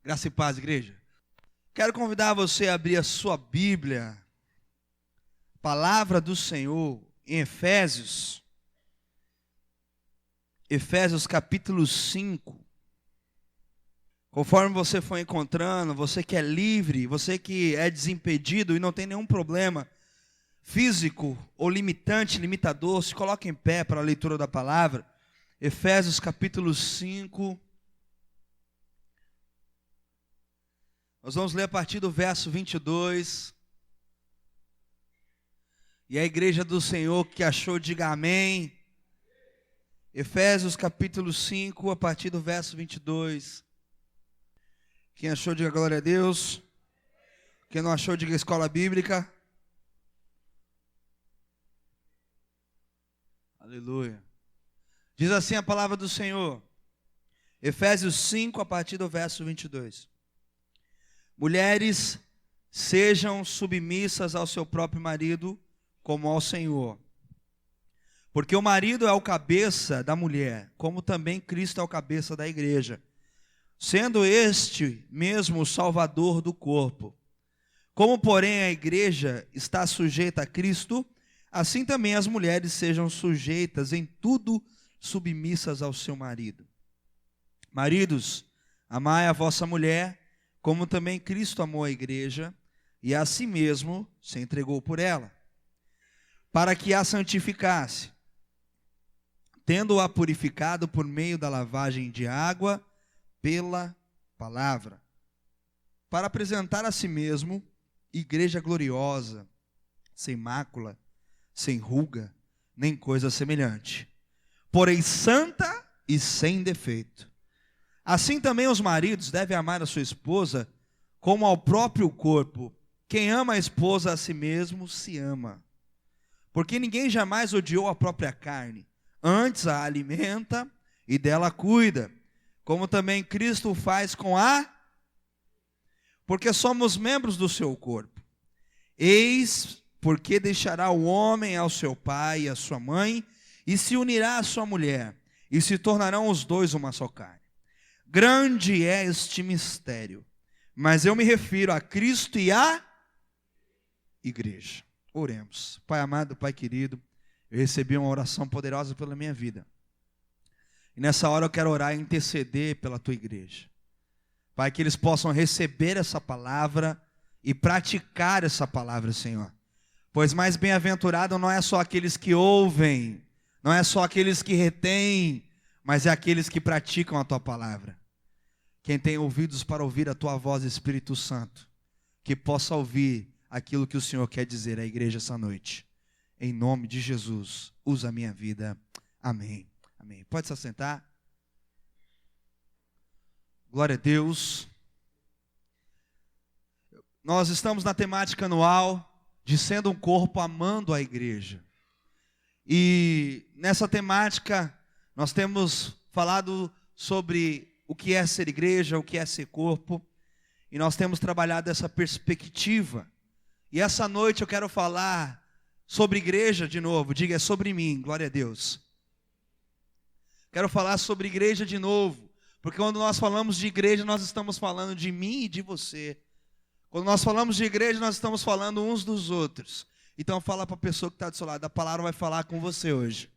Graça e paz, igreja. Quero convidar você a abrir a sua Bíblia, Palavra do Senhor, em Efésios capítulo 5. Conforme você for encontrando, você que é livre, você que é desimpedido e não tem nenhum problema físico ou limitante, limitador, se coloque em pé para a leitura da palavra. Efésios capítulo 5. Nós vamos ler a partir do verso 22. E a igreja do Senhor que achou, diga amém. Efésios capítulo 5, a partir do verso 22. Quem achou, diga glória a Deus. Quem não achou, diga escola bíblica. Aleluia. Diz assim a palavra do Senhor. Efésios 5, a partir do verso 22. Mulheres, sejam submissas ao seu próprio marido, como ao Senhor. Porque o marido é o cabeça da mulher, como também Cristo é o cabeça da igreja, sendo este mesmo o salvador do corpo. Como, porém, a igreja está sujeita a Cristo, assim também as mulheres sejam sujeitas em tudo submissas ao seu marido. Maridos, amai a vossa mulher, como também Cristo amou a igreja, e a si mesmo se entregou por ela, para que a santificasse, tendo-a purificado por meio da lavagem de água pela palavra, para apresentar a si mesmo igreja gloriosa, sem mácula, sem ruga, nem coisa semelhante, porém santa e sem defeito. Assim também os maridos devem amar a sua esposa como ao próprio corpo. Quem ama a esposa a si mesmo se ama. Porque ninguém jamais odiou a própria carne, antes a alimenta e dela cuida, como também Cristo o faz com a... Porque somos membros do seu corpo. Eis porque deixará o homem ao seu pai e à sua mãe, e se unirá à sua mulher, e se tornarão os dois uma só carne. Grande é este mistério, mas eu me refiro a Cristo e à igreja. Oremos. Pai amado, Pai querido, eu recebi uma oração poderosa pela minha vida. E nessa hora eu quero orar e interceder pela tua igreja. Pai, que eles possam receber essa palavra e praticar essa palavra, Senhor. Pois mais bem-aventurado não é só aqueles que ouvem, não é só aqueles que retêm, mas é aqueles que praticam a tua palavra. Quem tem ouvidos para ouvir a tua voz, Espírito Santo, que possa ouvir aquilo que o Senhor quer dizer à igreja essa noite. Em nome de Jesus, usa a minha vida. Amém. Amém. Pode se assentar. Glória a Deus. Nós estamos na temática anual de sendo um corpo amando a igreja. E nessa temática nós temos falado sobre o que é ser igreja, o que é ser corpo. E nós temos trabalhado essa perspectiva. E essa noite eu quero falar sobre igreja de novo. Diga, é sobre mim, glória a Deus. Quero falar sobre igreja de novo. Porque quando nós falamos de igreja, nós estamos falando de mim e de você. Quando nós falamos de igreja, nós estamos falando uns dos outros. Então fala para a pessoa que está do seu lado, a palavra vai falar com você hoje.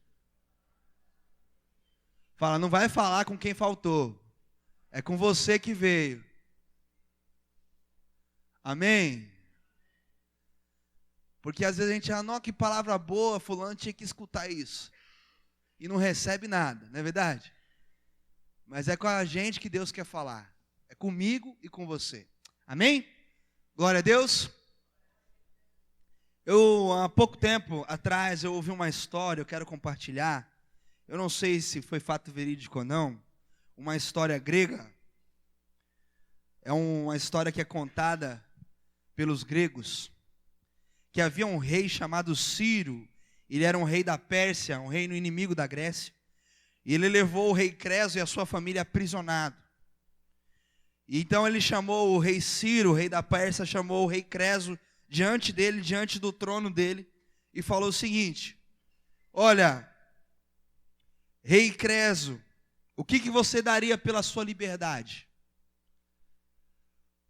Fala, não vai falar com quem faltou. É com você que veio. Amém? Porque às vezes a gente, não, que palavra boa, fulano tinha que escutar isso. E não recebe nada, não é verdade? Mas é com a gente que Deus quer falar. É comigo e com você. Amém? Glória a Deus. Há pouco tempo atrás, eu ouvi uma história, eu quero compartilhar. Eu não sei se foi fato verídico ou não. Uma história grega. É uma história que é contada pelos gregos. Que havia um rei chamado Ciro. Ele era um rei da Pérsia, um reino inimigo da Grécia. E ele levou o rei Creso e a sua família aprisionado. E então ele chamou o rei Ciro, o rei da Pérsia, chamou o rei Creso diante dele, diante do trono dele, e falou o seguinte: olha, rei Creso, o que você daria pela sua liberdade?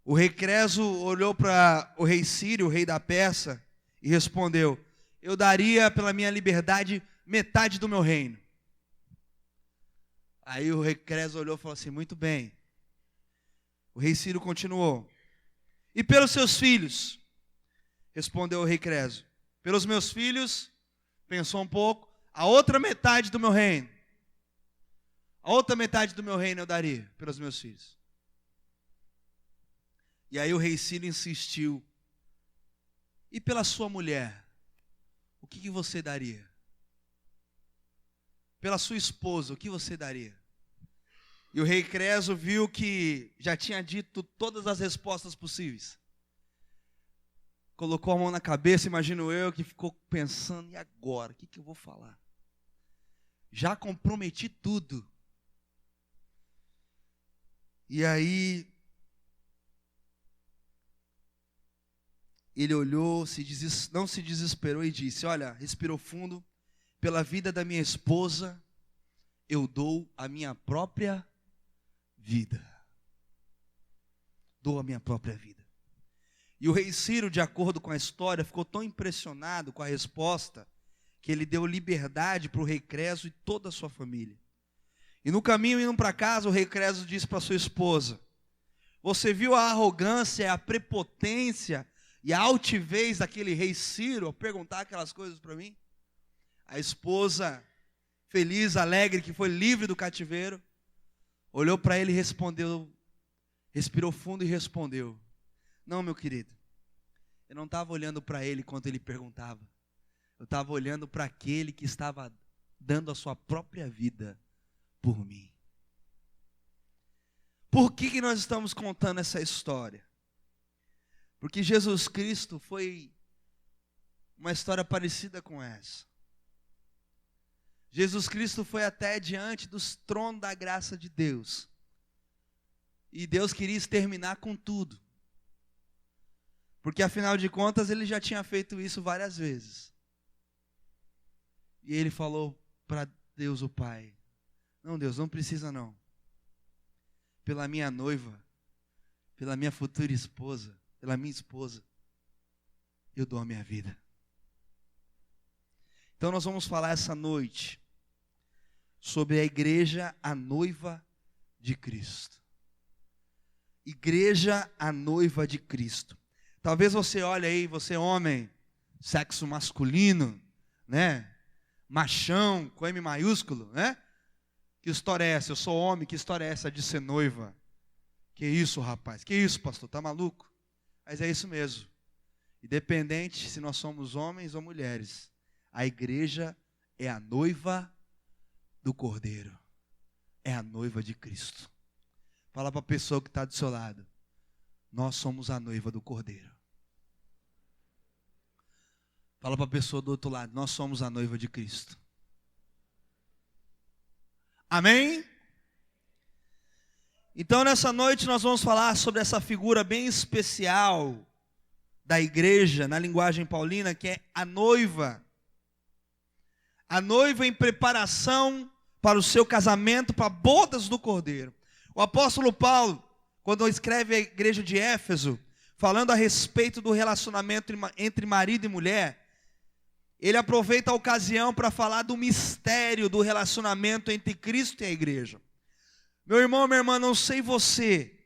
O rei Creso olhou para o rei Sírio, o rei da Pérsia, e respondeu: eu daria pela minha liberdade metade do meu reino. Aí o rei Creso olhou e falou assim: muito bem. O rei Sírio continuou: e pelos seus filhos? Respondeu o rei Creso: pelos meus filhos, pensou um pouco, a outra metade do meu reino. A outra metade do meu reino eu daria pelos meus filhos. E aí o rei Sírio insistiu: e pela sua mulher? O que você daria? Pela sua esposa, o que você daria? E o rei Creso viu que já tinha dito todas as respostas possíveis. Colocou a mão na cabeça, imagino eu, que ficou pensando: e agora? O que eu vou falar? Já comprometi tudo. E aí ele olhou, não se desesperou e disse: olha, respirou fundo, pela vida da minha esposa, eu dou a minha própria vida. Dou a minha própria vida. E o rei Ciro, de acordo com a história, ficou tão impressionado com a resposta, que ele deu liberdade para o rei Creso e toda a sua família. E no caminho, indo para casa, o rei Creso disse para sua esposa: você viu a arrogância, a prepotência e a altivez daquele rei Ciro ao perguntar aquelas coisas para mim? A esposa, feliz, alegre, que foi livre do cativeiro, olhou para ele e respondeu, respirou fundo e respondeu: não, meu querido, eu não estava olhando para ele enquanto ele perguntava. Eu estava olhando para aquele que estava dando a sua própria vida por mim. Por que nós estamos contando essa história? Porque Jesus Cristo foi uma história parecida com essa. Jesus Cristo foi até diante dos tronos da graça de Deus. E Deus queria exterminar com tudo. Porque afinal de contas ele já tinha feito isso várias vezes. E ele falou para Deus o Pai: não, Deus, não precisa não. Pela minha noiva, pela minha futura esposa, pela minha esposa, eu dou a minha vida. Então nós vamos falar essa noite sobre a igreja, a noiva de Cristo. Igreja, a noiva de Cristo. Talvez você olhe aí, você homem, sexo masculino, né? Machão, com M maiúsculo, né? Que história é essa? Eu sou homem, que história é essa de ser noiva? Que isso, rapaz? Que isso, pastor? Tá maluco? Mas é isso mesmo. Independente se nós somos homens ou mulheres, a igreja é a noiva do Cordeiro. É a noiva de Cristo. Fala para a pessoa que está do seu lado: nós somos a noiva do Cordeiro. Fala para a pessoa do outro lado: nós somos a noiva de Cristo. Amém? Então nessa noite nós vamos falar sobre essa figura bem especial da igreja, na linguagem paulina, que é a noiva. A noiva em preparação para o seu casamento, para bodas do Cordeiro. O apóstolo Paulo, quando escreve à igreja de Éfeso, falando a respeito do relacionamento entre marido e mulher, ele aproveita a ocasião para falar do mistério do relacionamento entre Cristo e a igreja. Meu irmão, minha irmã, não sei você,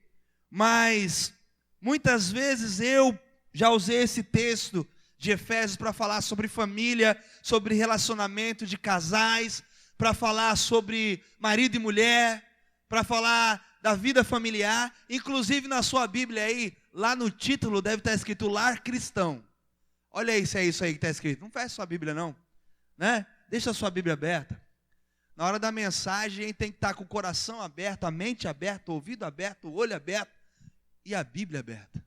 mas muitas vezes eu já usei esse texto de Efésios para falar sobre família, sobre relacionamento de casais, para falar sobre marido e mulher, para falar da vida familiar. Inclusive na sua Bíblia aí, lá no título deve estar escrito lar cristão. Olha aí se é isso aí que está escrito. Não fecha sua Bíblia não, né? Deixa a sua Bíblia aberta. Na hora da mensagem, a gente tem que estar com o coração aberto, a mente aberta, o ouvido aberto, o olho aberto e a Bíblia aberta.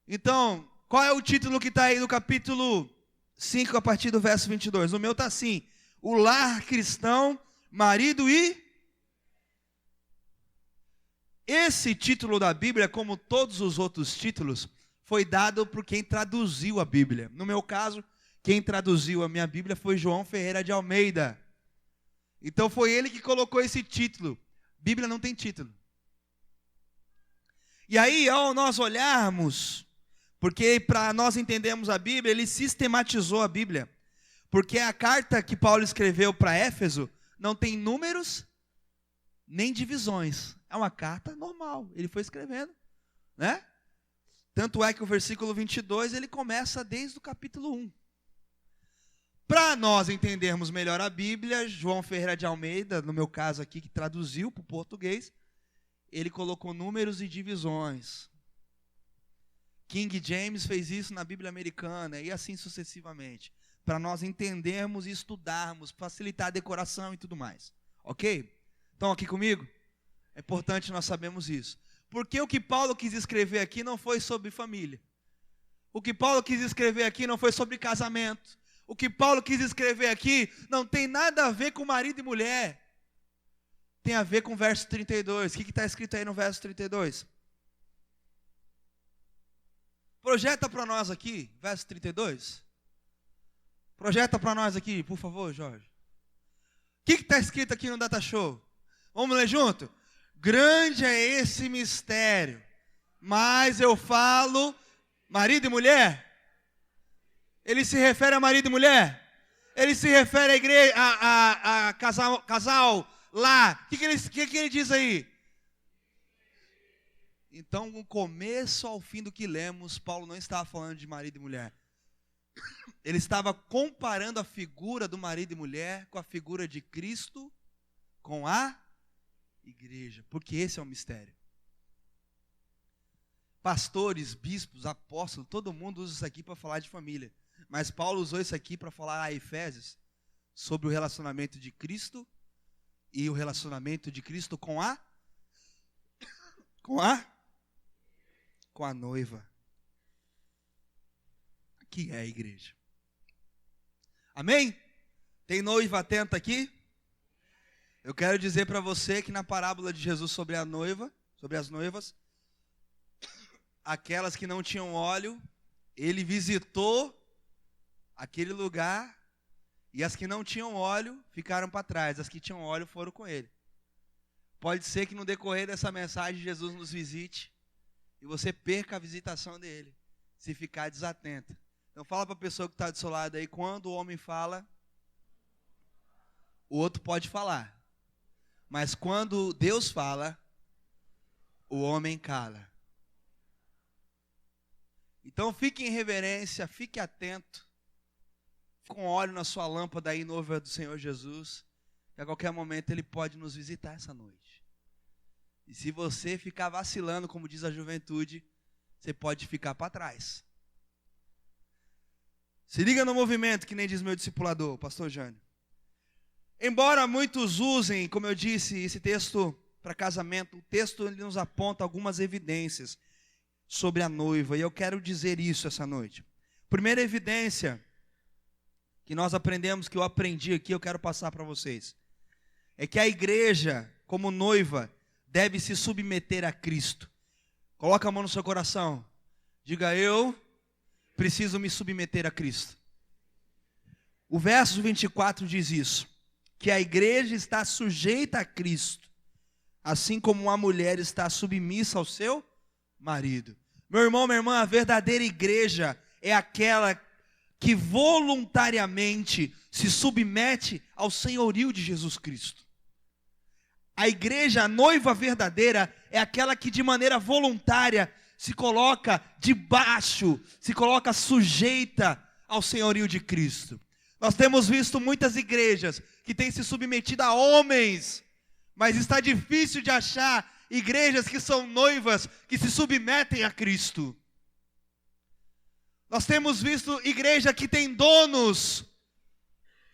Então, qual é o título que está aí no capítulo 5, a partir do verso 22? O meu está assim: o lar cristão, marido e... Esse título da Bíblia, como todos os outros títulos, foi dado por quem traduziu a Bíblia. No meu caso, quem traduziu a minha Bíblia foi João Ferreira de Almeida. Então foi ele que colocou esse título. Bíblia não tem título. E aí, ao nós olharmos, porque para nós entendermos a Bíblia, ele sistematizou a Bíblia. Porque a carta que Paulo escreveu para Éfeso não tem números nem divisões. É uma carta normal, ele foi escrevendo, né? Tanto é que o versículo 22, ele começa desde o capítulo 1. Para nós entendermos melhor a Bíblia, João Ferreira de Almeida, no meu caso aqui, que traduziu para o português, ele colocou números e divisões. King James fez isso na Bíblia americana, e assim sucessivamente. Para nós entendermos e estudarmos, facilitar a decoração e tudo mais. Ok? Estão aqui comigo? É importante nós sabermos isso. Porque o que Paulo quis escrever aqui não foi sobre família. O que Paulo quis escrever aqui não foi sobre casamento. O que Paulo quis escrever aqui não tem nada a ver com marido e mulher. Tem a ver com o verso 32. O que está escrito aí no verso 32? Projeta para nós aqui, verso 32. Projeta para nós aqui, por favor, Jorge. O que está escrito aqui no Data Show? Vamos ler junto? Grande é esse mistério, mas eu falo marido e mulher. Ele se refere a marido e mulher? Ele se refere à igreja, a casal lá. O que ele diz aí? Então, do começo ao fim do que lemos, Paulo não estava falando de marido e mulher. Ele estava comparando a figura do marido e mulher com a figura de Cristo com a igreja, porque esse é o mistério. Pastores, bispos, apóstolos, todo mundo usa isso aqui para falar de família. Mas Paulo usou isso aqui para falar a Efésios sobre o relacionamento de Cristo e o relacionamento de Cristo com a noiva, que é a igreja. Amém? Tem noiva atenta aqui? Eu quero dizer para você que na parábola de Jesus sobre a noiva, sobre as noivas, aquelas que não tinham óleo, ele visitou aquele lugar, e as que não tinham óleo ficaram para trás, as que tinham óleo foram com ele. Pode ser que no decorrer dessa mensagem Jesus nos visite e você perca a visitação dele, se ficar desatento. Então fala para a pessoa que está do seu lado aí, quando o homem fala, o outro pode falar. Mas quando Deus fala, o homem cala. Então fique em reverência, fique atento, com óleo na sua lâmpada aí, noiva do Senhor Jesus, que a qualquer momento Ele pode nos visitar essa noite. E se você ficar vacilando, como diz a juventude, você pode ficar para trás. Se liga no movimento, que nem diz meu discipulador, o pastor Jânio. Embora muitos usem, como eu disse, esse texto para casamento, o texto ele nos aponta algumas evidências sobre a noiva, e eu quero dizer isso essa noite. Primeira evidência que nós aprendemos, que eu aprendi aqui, eu quero passar para vocês, é que a igreja, como noiva, deve se submeter a Cristo. Coloca a mão no seu coração, diga: eu preciso me submeter a Cristo. O verso 24 diz isso, que a igreja está sujeita a Cristo, assim como a mulher está submissa ao seu marido. Meu irmão, minha irmã, a verdadeira igreja é aquela que voluntariamente se submete ao senhorio de Jesus Cristo. A igreja, a noiva verdadeira, é aquela que de maneira voluntária se coloca debaixo, se coloca sujeita ao senhorio de Cristo. Nós temos visto muitas igrejas que têm se submetido a homens, mas está difícil de achar igrejas que são noivas, que se submetem a Cristo. Nós temos visto igreja que tem donos,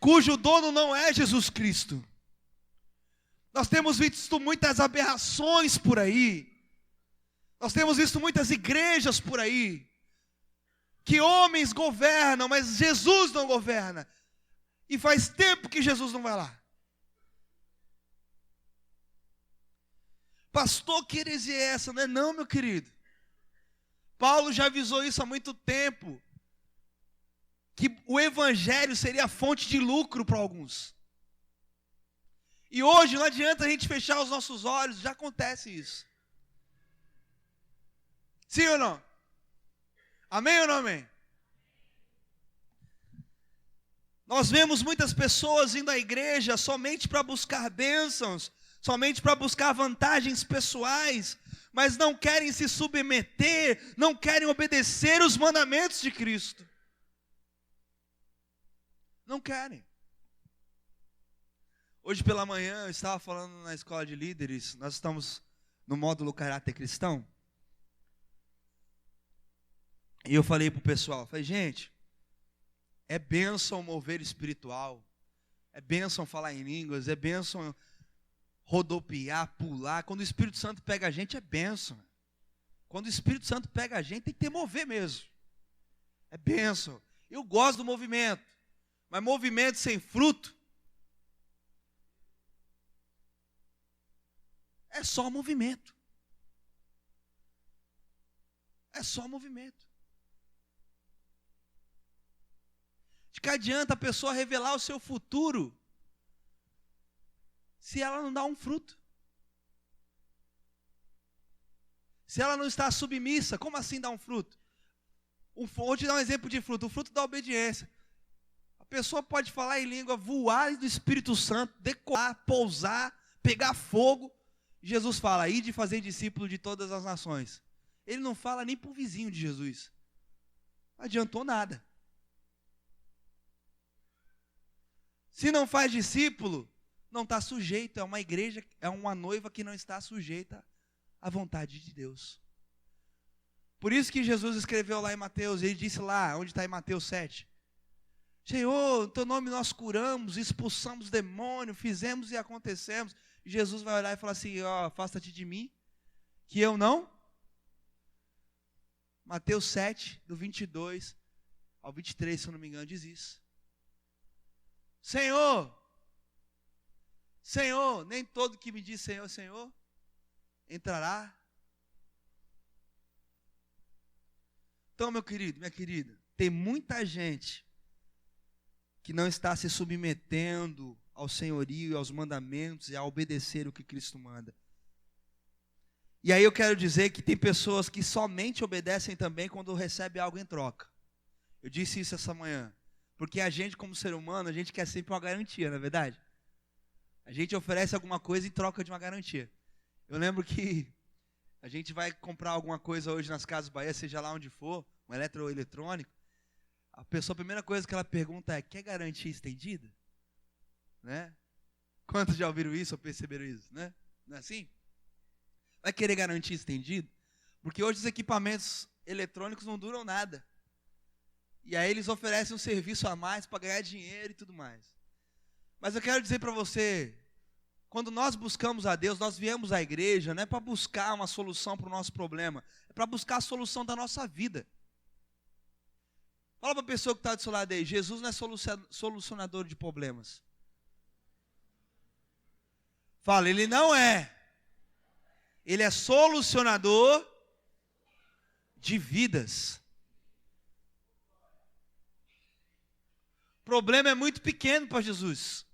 cujo dono não é Jesus Cristo. Nós temos visto muitas aberrações por aí. Nós temos visto muitas igrejas por aí, que homens governam, mas Jesus não governa. E faz tempo que Jesus não vai lá. Pastor, que heresia é essa? Não é não, meu querido. Paulo já avisou isso há muito tempo, que o evangelho seria fonte de lucro para alguns. E hoje não adianta a gente fechar os nossos olhos, já acontece isso. Sim ou não? Amém ou não amém? Nós vemos muitas pessoas indo à igreja somente para buscar bênçãos, somente para buscar vantagens pessoais, mas não querem se submeter, não querem obedecer os mandamentos de Cristo. Não querem. Hoje pela manhã eu estava falando na escola de líderes, nós estamos no módulo Caráter Cristão, e eu falei para o pessoal, falei, gente, é bênção o mover espiritual, é bênção falar em línguas, é bênção rodopiar, pular. Quando o Espírito Santo pega a gente, é bênção. Quando o Espírito Santo pega a gente, tem que ter mover mesmo. É bênção. Eu gosto do movimento, mas movimento sem fruto é só movimento. É só movimento. De que adianta a pessoa revelar o seu futuro se ela não dá um fruto? Se ela não está submissa, como assim dar um fruto? Vou te dar um exemplo de fruto, o fruto da obediência. A pessoa pode falar em língua, voar do Espírito Santo, decolar, pousar, pegar fogo. Jesus fala, ide e fazer discípulo de todas as nações. Ele não fala nem para o vizinho de Jesus. Não adiantou nada. Se não faz discípulo, não está sujeito, é uma igreja, é uma noiva que não está sujeita à vontade de Deus. Por isso que Jesus escreveu lá em Mateus, ele disse lá, onde está em Mateus 7, Senhor, em teu nome nós curamos, expulsamos demônio, fizemos e acontecemos. E Jesus vai olhar e falar assim, ó, afasta-te de mim, que eu não. Mateus 7, do 22 ao 23, se eu não me engano, diz isso. Senhor, Senhor, nem todo que me diz Senhor, Senhor, entrará. Então, meu querido, minha querida, tem muita gente que não está se submetendo ao senhorio, aos mandamentos e a obedecer o que Cristo manda. E aí eu quero dizer que tem pessoas que somente obedecem também quando recebem algo em troca. Eu disse isso essa manhã. Porque a gente, como ser humano, a gente quer sempre uma garantia, não é verdade? A gente oferece alguma coisa em troca de uma garantia. Eu lembro que a gente vai comprar alguma coisa hoje nas Casas Bahia, seja lá onde for, um eletroeletrônico. A pessoa, a primeira coisa que ela pergunta é, quer garantia estendida? Né? Quantos já ouviram isso ou perceberam isso? Né? Não é assim? Vai querer garantia estendida? Porque hoje os equipamentos eletrônicos não duram nada. E aí eles oferecem um serviço a mais para ganhar dinheiro e tudo mais. Mas eu quero dizer para você, quando nós buscamos a Deus, nós viemos à igreja, não é para buscar uma solução para o nosso problema, é para buscar a solução da nossa vida. Fala para a pessoa que está do seu lado aí, Jesus não é solucionador de problemas. Fala, ele não é. Ele é solucionador de vidas. O problema é muito pequeno para Jesus.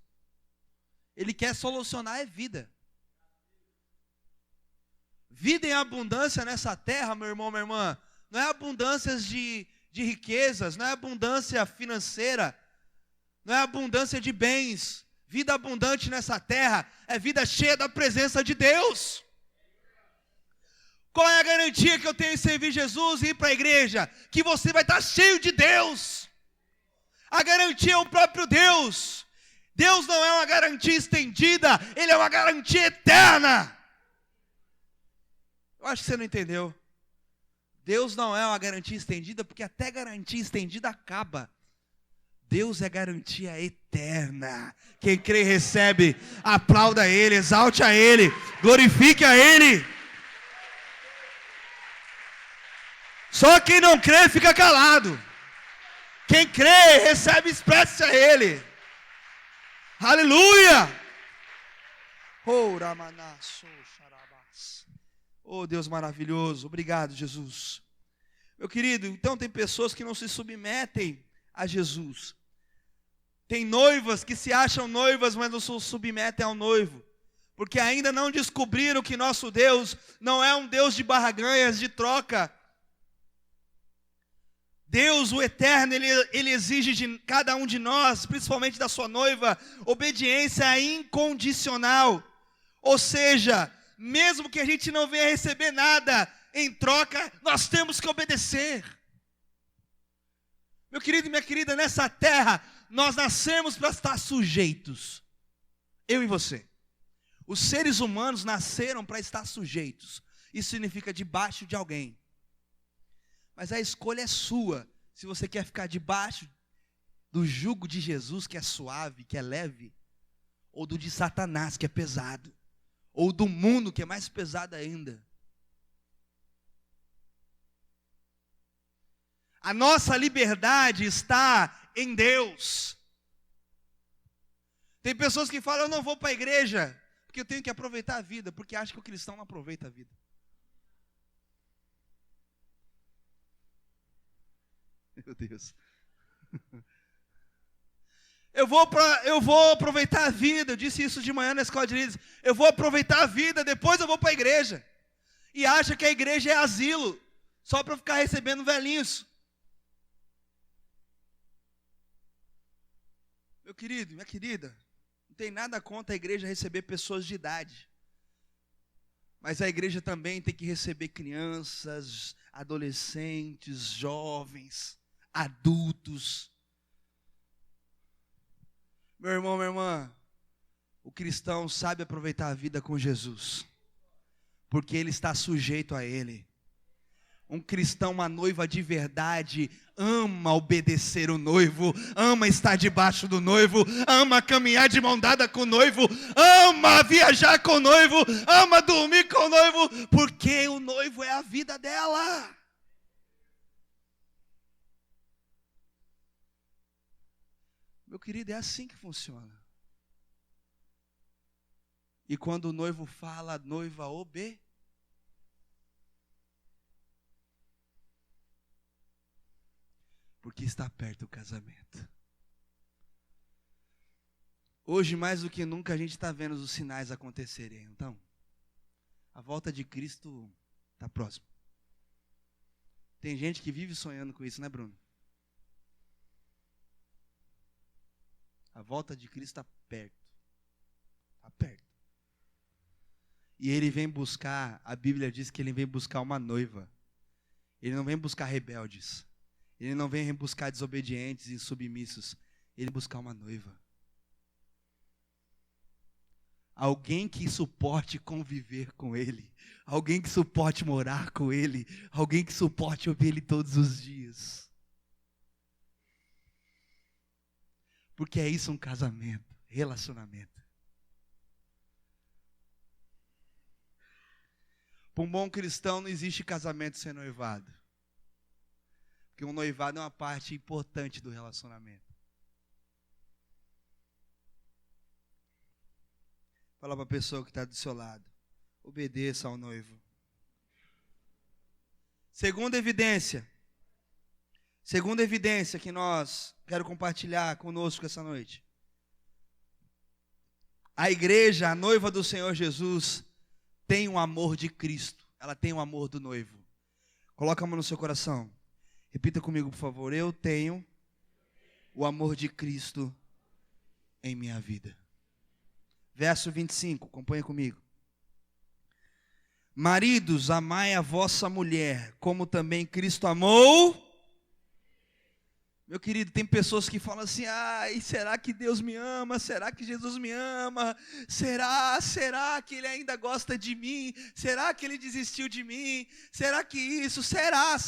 Ele quer solucionar vida. Vida em abundância nessa terra, meu irmão, minha irmã, não é abundância de riquezas, não é abundância financeira, não é abundância de bens. Vida abundante nessa terra é vida cheia da presença de Deus. Qual é a garantia que eu tenho em servir Jesus e ir para a igreja? Que você vai estar cheio de Deus. A garantia é o próprio Deus. Deus não é uma garantia estendida, Ele é uma garantia eterna. Eu acho que você não entendeu. Deus não é uma garantia estendida, porque até garantia estendida acaba. Deus é garantia eterna. Quem crê recebe, aplauda a Ele, exalte a Ele, glorifique a Ele. Só quem não crê fica calado. Quem crê, recebe, expressa a Ele. Aleluia! Oh, Deus maravilhoso. Obrigado, Jesus. Meu querido, então tem pessoas que não se submetem a Jesus. Tem noivas que se acham noivas, mas não se submetem ao noivo. Porque ainda não descobriram que nosso Deus não é um Deus de barganhas, de troca. Deus, o Eterno, Ele exige de cada um de nós, principalmente da sua noiva, obediência incondicional. Ou seja, mesmo que a gente não venha receber nada, em troca, nós temos que obedecer. Meu querido e minha querida, nessa terra, nós nascemos para estar sujeitos. Eu e você. Os seres humanos nasceram para estar sujeitos. Isso significa debaixo de alguém. Mas a escolha é sua. Se você quer ficar debaixo do jugo de Jesus, que é suave, que é leve, ou do de Satanás, que é pesado, ou do mundo, que é mais pesado ainda. A nossa liberdade está em Deus. Tem pessoas que falam, eu não vou para a igreja, porque eu tenho que aproveitar a vida, porque acham que o cristão não aproveita a vida. Meu Deus. Eu vou aproveitar a vida, eu disse isso de manhã na escola de líderes, eu vou aproveitar a vida, depois eu vou para a igreja. E acha que a igreja é asilo, só para ficar recebendo velhinhos. Meu querido, minha querida, não tem nada contra a igreja receber pessoas de idade. Mas a igreja também tem que receber crianças, adolescentes, jovens, adultos. Meu irmão, minha irmã, o cristão sabe aproveitar a vida com Jesus, porque ele está sujeito a Ele. Um cristão, uma noiva de verdade, ama obedecer o noivo, ama estar debaixo do noivo, ama caminhar de mão dada com o noivo, ama viajar com o noivo, ama dormir com o noivo, porque o noivo é a vida dela. Meu querido, é assim que funciona. E quando o noivo fala, a noiva obedece. Porque está perto o casamento. Hoje, mais do que nunca, a gente está vendo os sinais acontecerem. Então, a volta de Cristo está próxima. Tem gente que vive sonhando com isso, né, Bruno? A volta de Cristo está perto. Está perto. E Ele vem buscar, a Bíblia diz que Ele vem buscar uma noiva. Ele não vem buscar rebeldes. Ele não vem buscar desobedientes e submissos. Ele vem buscar uma noiva. Alguém que suporte conviver com Ele. Alguém que suporte morar com Ele. Alguém que suporte ouvir Ele todos os dias. Porque é isso um casamento, relacionamento. Para um bom cristão não existe casamento sem noivado. Porque um noivado é uma parte importante do relacionamento. Fala para a pessoa que está do seu lado. Obedeça ao noivo. Segunda evidência que quero compartilhar conosco essa noite. A igreja, a noiva do Senhor Jesus, tem um amor de Cristo. Ela tem um amor do noivo. Coloca a mão no seu coração. Repita comigo, por favor. Eu tenho o amor de Cristo em minha vida. Verso 25, acompanha comigo. Maridos, amai a vossa mulher, como também Cristo amou. Meu querido, tem pessoas que falam assim, ai, será que Deus me ama? Será que Jesus me ama? Será que Ele ainda gosta de mim? Será que Ele desistiu de mim? Será que isso? Será?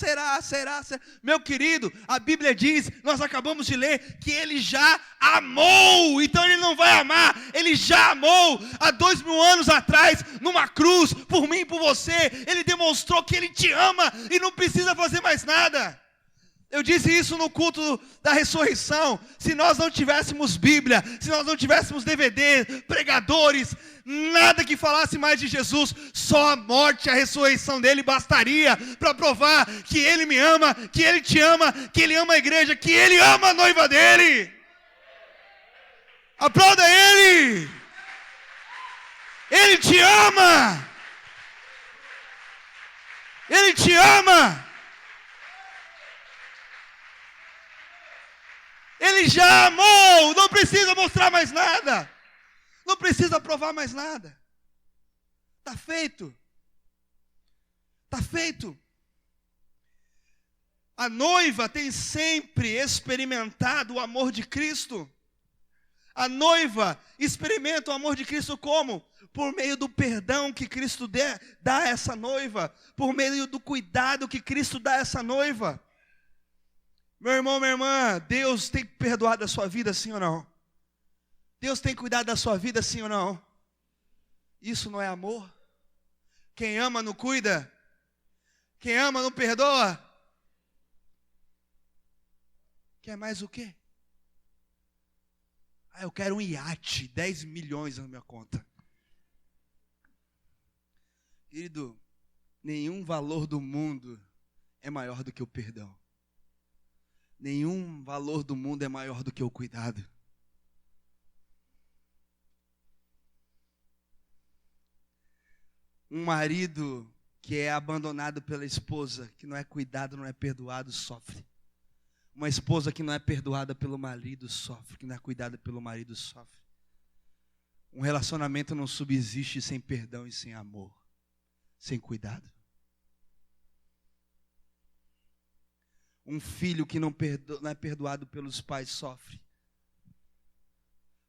Meu querido, a Bíblia diz, nós acabamos de ler, que Ele já amou. Então Ele não vai amar, Ele já amou. Há 2000 anos atrás, numa cruz, por mim e por você, Ele demonstrou que Ele te ama e não precisa fazer mais nada. Eu disse isso no culto da ressurreição. Se nós não tivéssemos Bíblia, se nós não tivéssemos DVD, pregadores, nada que falasse mais de Jesus, só a morte e a ressurreição dele bastaria para provar que Ele me ama, que Ele te ama, que Ele ama a igreja, que Ele ama a noiva dele. Aplauda Ele! Ele te ama! Ele te ama! já amou, não precisa mostrar mais nada, não precisa provar mais nada. Está feito. Está feito. A noiva tem sempre experimentado o amor de Cristo. A noiva experimenta o amor de Cristo como? Por meio do perdão que Cristo dá a essa noiva, por meio do cuidado que Cristo dá a essa noiva. Meu irmão, minha irmã, Deus tem perdoado a sua vida, sim ou não? Deus tem cuidado da sua vida, sim ou não? Isso não é amor? Quem ama não cuida? Quem ama não perdoa? Quer mais o quê? Eu quero um iate, 10 milhões na minha conta. Querido, nenhum valor do mundo é maior do que o perdão. Nenhum valor do mundo é maior do que o cuidado. Um marido que é abandonado pela esposa, que não é cuidado, não é perdoado, sofre. Uma esposa que não é perdoada pelo marido sofre, que não é cuidada pelo marido sofre. Um relacionamento não subsiste sem perdão e sem amor, sem cuidado. Um filho que não é perdoado pelos pais sofre.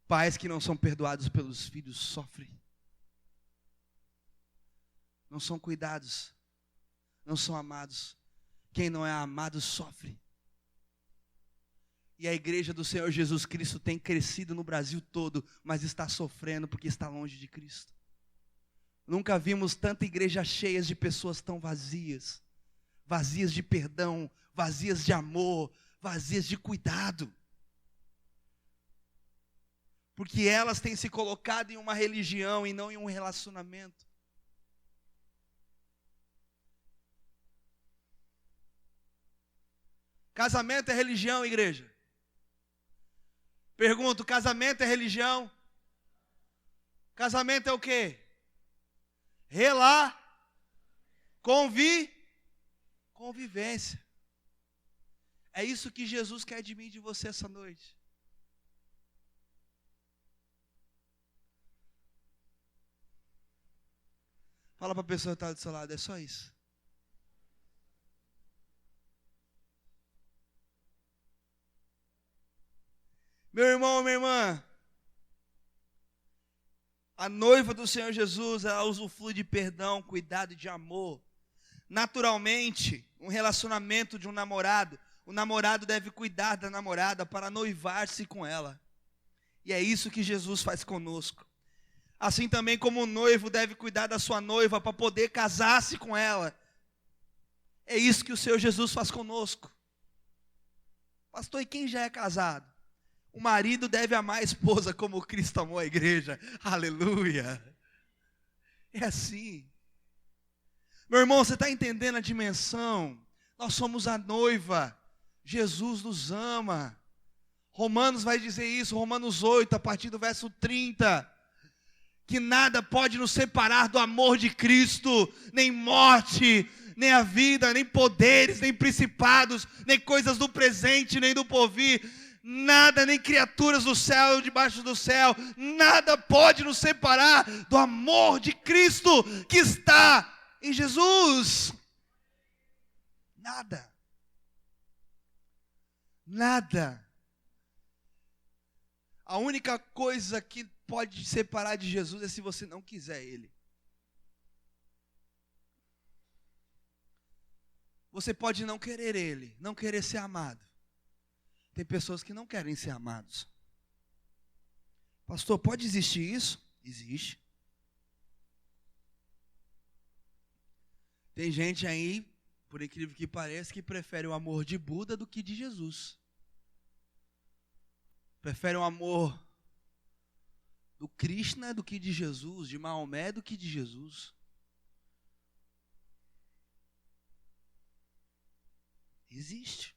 Pais que não são perdoados pelos filhos sofrem. Não são cuidados, não são amados. Quem não é amado sofre. E a igreja do Senhor Jesus Cristo tem crescido no Brasil todo, mas está sofrendo porque está longe de Cristo. Nunca vimos tanta igreja cheia de pessoas tão vazias. Vazias de perdão, vazias de amor, vazias de cuidado. Porque elas têm se colocado em uma religião e não em um relacionamento. Casamento é religião, igreja? Pergunto, casamento é religião? Casamento é o quê? Convivência. É isso que Jesus quer de mim e de você essa noite. Fala para a pessoa que está do seu lado, é só isso. Meu irmão, minha irmã, a noiva do Senhor Jesus, ela usufrui de perdão, cuidado e de amor. Naturalmente, um relacionamento de um namorado, o namorado deve cuidar da namorada para noivar-se com ela. E é isso que Jesus faz conosco. Assim também como o noivo deve cuidar da sua noiva para poder casar-se com ela. É isso que o Senhor Jesus faz conosco. Pastor, e quem já é casado? O marido deve amar a esposa como Cristo amou a igreja. Aleluia. É assim. Meu irmão, você está entendendo a dimensão? Nós somos a noiva. Jesus nos ama. Romanos vai dizer isso, Romanos 8, a partir do verso 30. Que nada pode nos separar do amor de Cristo, nem morte, nem a vida, nem poderes, nem principados, nem coisas do presente, nem do porvir. Nada, nem criaturas do céu ou debaixo do céu, nada pode nos separar do amor de Cristo que está em Jesus. Nada. Nada. A única coisa que pode te separar de Jesus é se você não quiser Ele. Você pode não querer Ele, não querer ser amado. Tem pessoas que não querem ser amados. Pastor, pode existir isso? Existe. Tem gente aí, por incrível que pareça, que prefere o amor de Buda do que de Jesus. Prefere o amor do Krishna do que de Jesus, de Maomé do que de Jesus. Existe.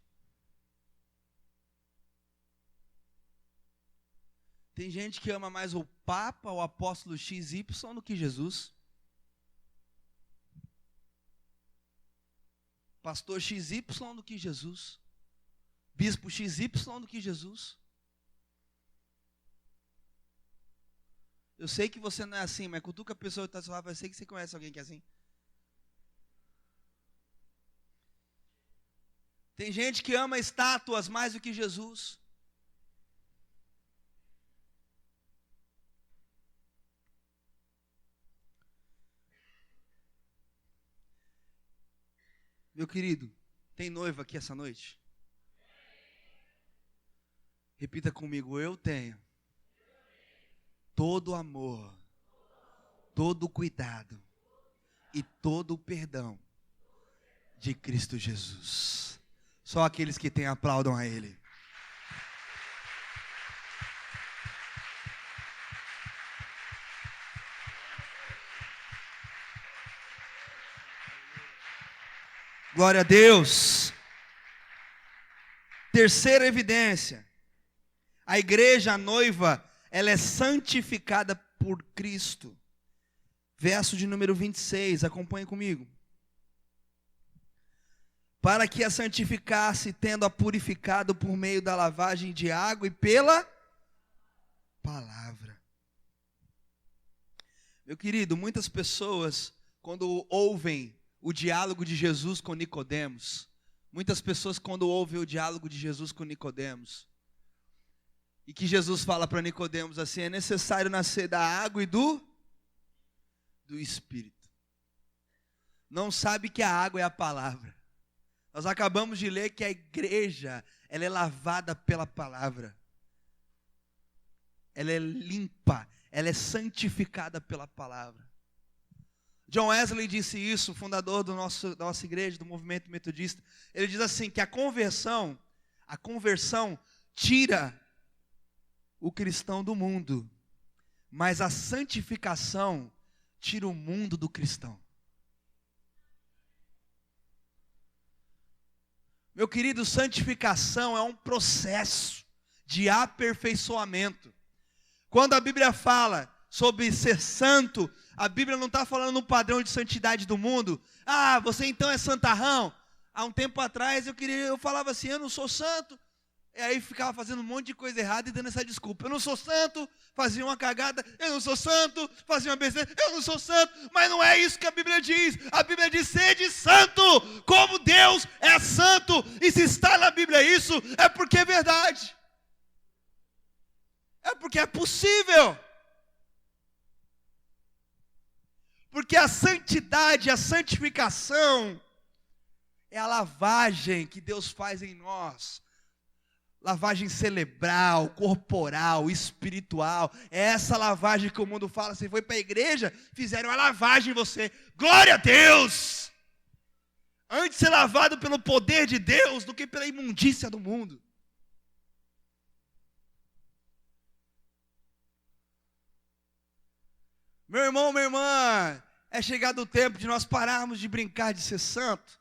Tem gente que ama mais o Papa, o apóstolo XY do que Jesus. Pastor XY do que Jesus. Bispo XY do que Jesus. Eu sei que você não é assim, mas cutuca a pessoa que está suave, eu sei que você conhece alguém que é assim. Tem gente que ama estátuas mais do que Jesus. Meu querido, tem noiva aqui essa noite? Repita comigo, eu tenho todo o amor, todo o cuidado e todo o perdão de Cristo Jesus. Só aqueles que têm aplaudam a Ele. Glória a Deus. Terceira evidência. A igreja, a noiva, ela é santificada por Cristo. Verso de número 26, acompanhe comigo. Para que a santificasse, tendo-a purificado por meio da lavagem de água e pela palavra. Meu querido, muitas pessoas, quando ouvem o diálogo de Jesus com Nicodemos, e que Jesus fala para Nicodemos assim, é necessário nascer da água e do Espírito. Não sabe que a água é a palavra. Nós acabamos de ler que a igreja, ela é lavada pela palavra. Ela é limpa, ela é santificada pela palavra. John Wesley disse isso, fundador da nossa igreja, do movimento metodista. Ele diz assim, que a conversão tira o cristão do mundo, mas a santificação tira o mundo do cristão. Meu querido, santificação é um processo de aperfeiçoamento. Quando a Bíblia fala sobre ser santo, a Bíblia não está falando no padrão de santidade do mundo. Ah, você então é santarrão. Há um tempo atrás eu falava assim, eu não sou santo. E aí ficava fazendo um monte de coisa errada e dando essa desculpa. Eu não sou santo, fazia uma cagada. Eu não sou santo, fazia uma besteira. Eu não sou santo, mas não é isso que a Bíblia diz. A Bíblia diz, sede santo, como Deus é santo. E se está na Bíblia isso, é porque é verdade. É porque é possível. Porque a santidade, a santificação, é a lavagem que Deus faz em nós. Lavagem cerebral, corporal, espiritual. É essa lavagem que o mundo fala. Você foi para a igreja, fizeram a lavagem em você. Glória a Deus! Antes de ser lavado pelo poder de Deus do que pela imundícia do mundo. Meu irmão, minha irmã, é chegado o tempo de nós pararmos de brincar de ser santo,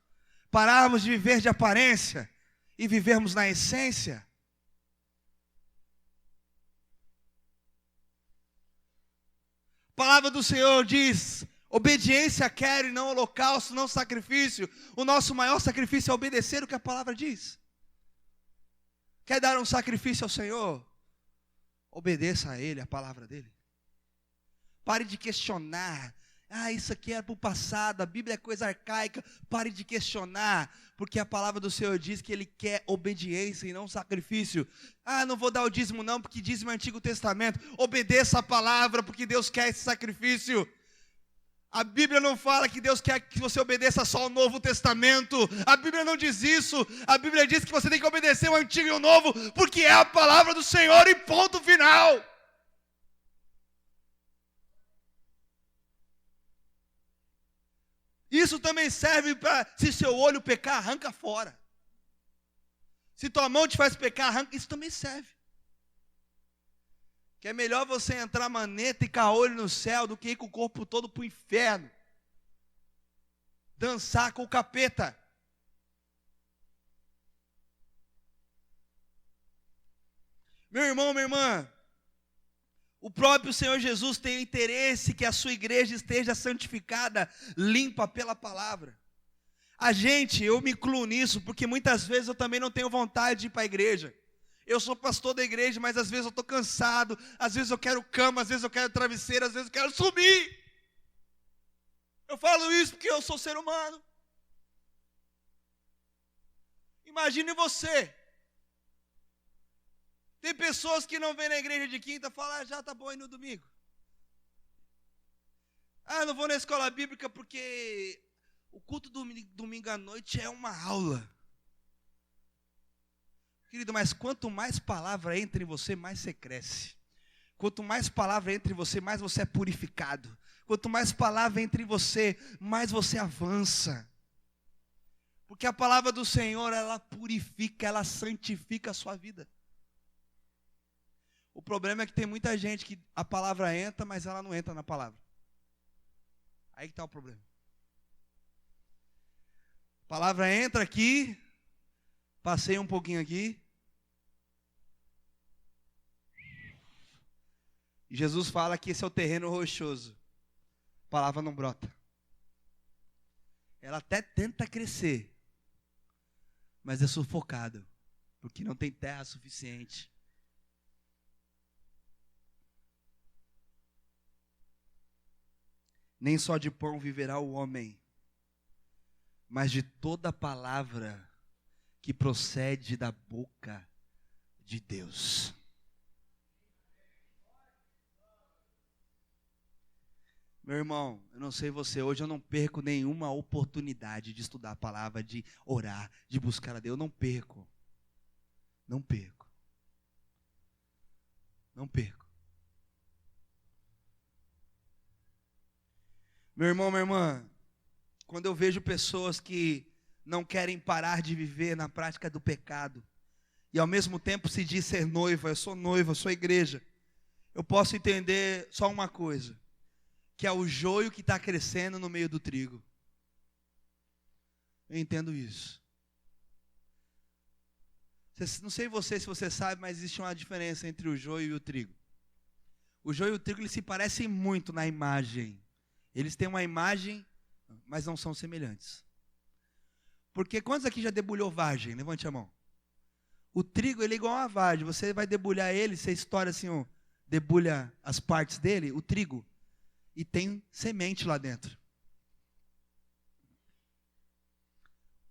pararmos de viver de aparência e vivermos na essência. A palavra do Senhor diz, obediência quero e não holocausto, não sacrifício. O nosso maior sacrifício é obedecer o que a palavra diz. Quer dar um sacrifício ao Senhor? Obedeça a Ele, a palavra dEle. Pare de questionar. Ah, isso aqui era para o passado, a Bíblia é coisa arcaica. Pare de questionar, porque a palavra do Senhor diz que Ele quer obediência e não sacrifício. Ah, não vou dar o dízimo não, porque dízimo é Antigo Testamento. Obedeça a palavra, porque Deus quer esse sacrifício. A Bíblia não fala que Deus quer que você obedeça só o Novo Testamento. A Bíblia não diz isso. A Bíblia diz que você tem que obedecer o Antigo e o Novo, porque é a palavra do Senhor e ponto final. Isso também serve para, se seu olho pecar, arranca fora. Se tua mão te faz pecar, arranca, isso também serve. Que é melhor você entrar maneta e caolho no céu do que ir com o corpo todo para o inferno. Dançar com o capeta. Meu irmão, minha irmã, o próprio Senhor Jesus tem interesse que a sua igreja esteja santificada, limpa pela palavra. Eu me incluo nisso, porque muitas vezes eu também não tenho vontade de ir para a igreja. Eu sou pastor da igreja, mas às vezes eu estou cansado, às vezes eu quero cama, às vezes eu quero travesseiro, às vezes eu quero sumir. Eu falo isso porque eu sou ser humano. Imagine você. Tem pessoas que não vêm na igreja de quinta e falam, já tá bom aí no domingo. Não vou na escola bíblica porque o culto do domingo à noite é uma aula. Querido, mas quanto mais palavra entra em você, mais você cresce. Quanto mais palavra entra em você, mais você é purificado. Quanto mais palavra entra em você, mais você avança. Porque a palavra do Senhor, ela purifica, ela santifica a sua vida. O problema é que tem muita gente que a palavra entra, mas ela não entra na palavra. Aí que está o problema. A palavra entra aqui, passei um pouquinho aqui. E Jesus fala que esse é o terreno rochoso. A palavra não brota. Ela até tenta crescer, mas é sufocado, porque não tem terra suficiente. Nem só de pão viverá o homem, mas de toda palavra que procede da boca de Deus. Meu irmão, eu não sei você, hoje eu não perco nenhuma oportunidade de estudar a palavra, de orar, de buscar a Deus. Eu não perco. Não perco. Não perco. Meu irmão, minha irmã, quando eu vejo pessoas que não querem parar de viver na prática do pecado, e ao mesmo tempo se diz ser noiva, eu sou igreja, eu posso entender só uma coisa, que é o joio que está crescendo no meio do trigo. Eu entendo isso. Não sei se você sabe, mas existe uma diferença entre o joio e o trigo. O joio e o trigo, eles se parecem muito na imagem. Eles têm uma imagem, mas não são semelhantes. Porque quantos aqui já debulhou vagem? Levante a mão. O trigo, ele é igual a uma vagem. Você vai debulhar ele, você estoura assim, debulha as partes dele, o trigo, e tem semente lá dentro.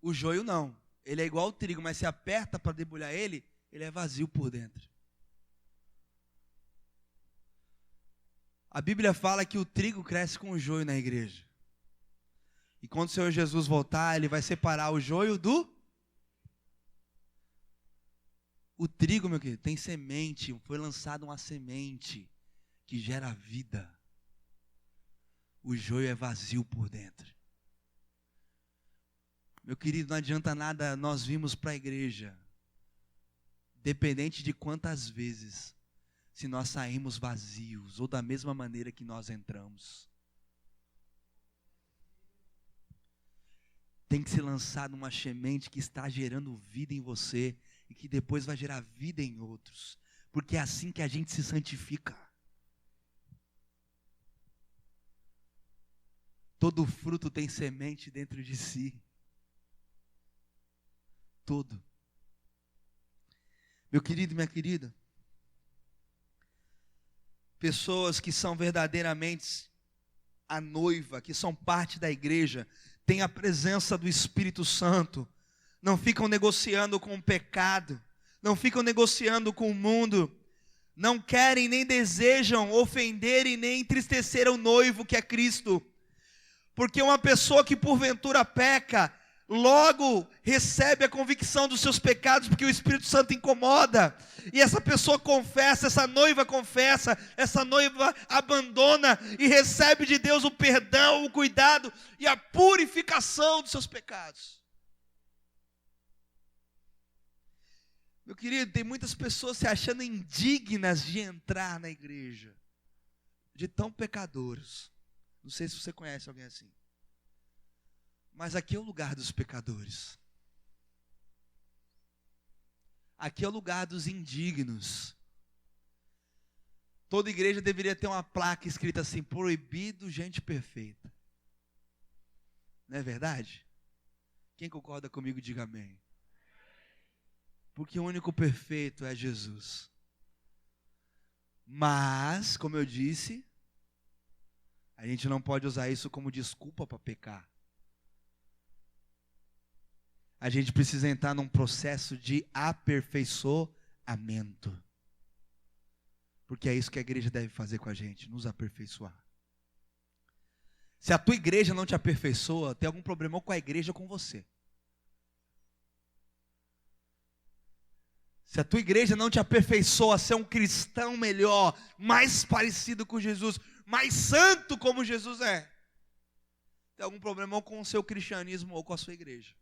O joio não. Ele é igual ao trigo, mas se aperta para debulhar ele, ele é vazio por dentro. A Bíblia fala que o trigo cresce com o joio na igreja. E quando o Senhor Jesus voltar, Ele vai separar o joio do... O trigo, meu querido, tem semente. Foi lançada uma semente que gera vida. O joio é vazio por dentro. Meu querido, não adianta nada nós virmos para a igreja, dependente de quantas vezes, se nós saímos vazios, ou da mesma maneira que nós entramos. Tem que ser lançado uma semente que está gerando vida em você, e que depois vai gerar vida em outros, porque é assim que a gente se santifica. Todo fruto tem semente dentro de si. Todo. Meu querido e minha querida, pessoas que são verdadeiramente a noiva, que são parte da igreja, têm a presença do Espírito Santo, não ficam negociando com o pecado, não ficam negociando com o mundo, não querem nem desejam ofender e nem entristecer o noivo que é Cristo, porque uma pessoa que porventura peca, logo recebe a convicção dos seus pecados, porque o Espírito Santo incomoda, e essa pessoa confessa, essa noiva abandona e recebe de Deus o perdão, o cuidado e a purificação dos seus pecados. Meu querido, tem muitas pessoas se achando indignas de entrar na igreja, de tão pecadores. Não sei se você conhece alguém assim. Mas aqui é o lugar dos pecadores. Aqui é o lugar dos indignos. Toda igreja deveria ter uma placa escrita assim: proibido gente perfeita. Não é verdade? Quem concorda comigo, diga amém. Porque o único perfeito é Jesus. Mas, como eu disse, a gente não pode usar isso como desculpa para pecar. A gente precisa entrar num processo de aperfeiçoamento. Porque é isso que a igreja deve fazer com a gente, nos aperfeiçoar. Se a tua igreja não te aperfeiçoa, tem algum problema ou com a igreja ou com você. Se a tua igreja não te aperfeiçoa a ser um cristão melhor, mais parecido com Jesus, mais santo como Jesus é, tem algum problema ou com o seu cristianismo ou com a sua igreja.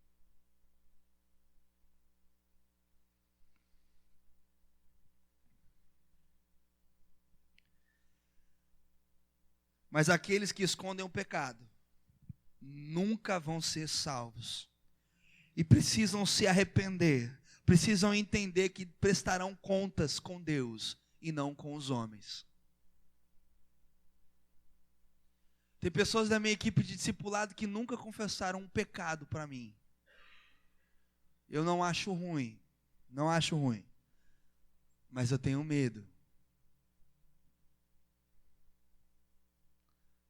Mas aqueles que escondem o pecado nunca vão ser salvos. E precisam se arrepender. Precisam entender que prestarão contas com Deus e não com os homens. Tem pessoas da minha equipe de discipulado que nunca confessaram um pecado para mim. Eu não acho ruim. Não acho ruim. Mas eu tenho medo.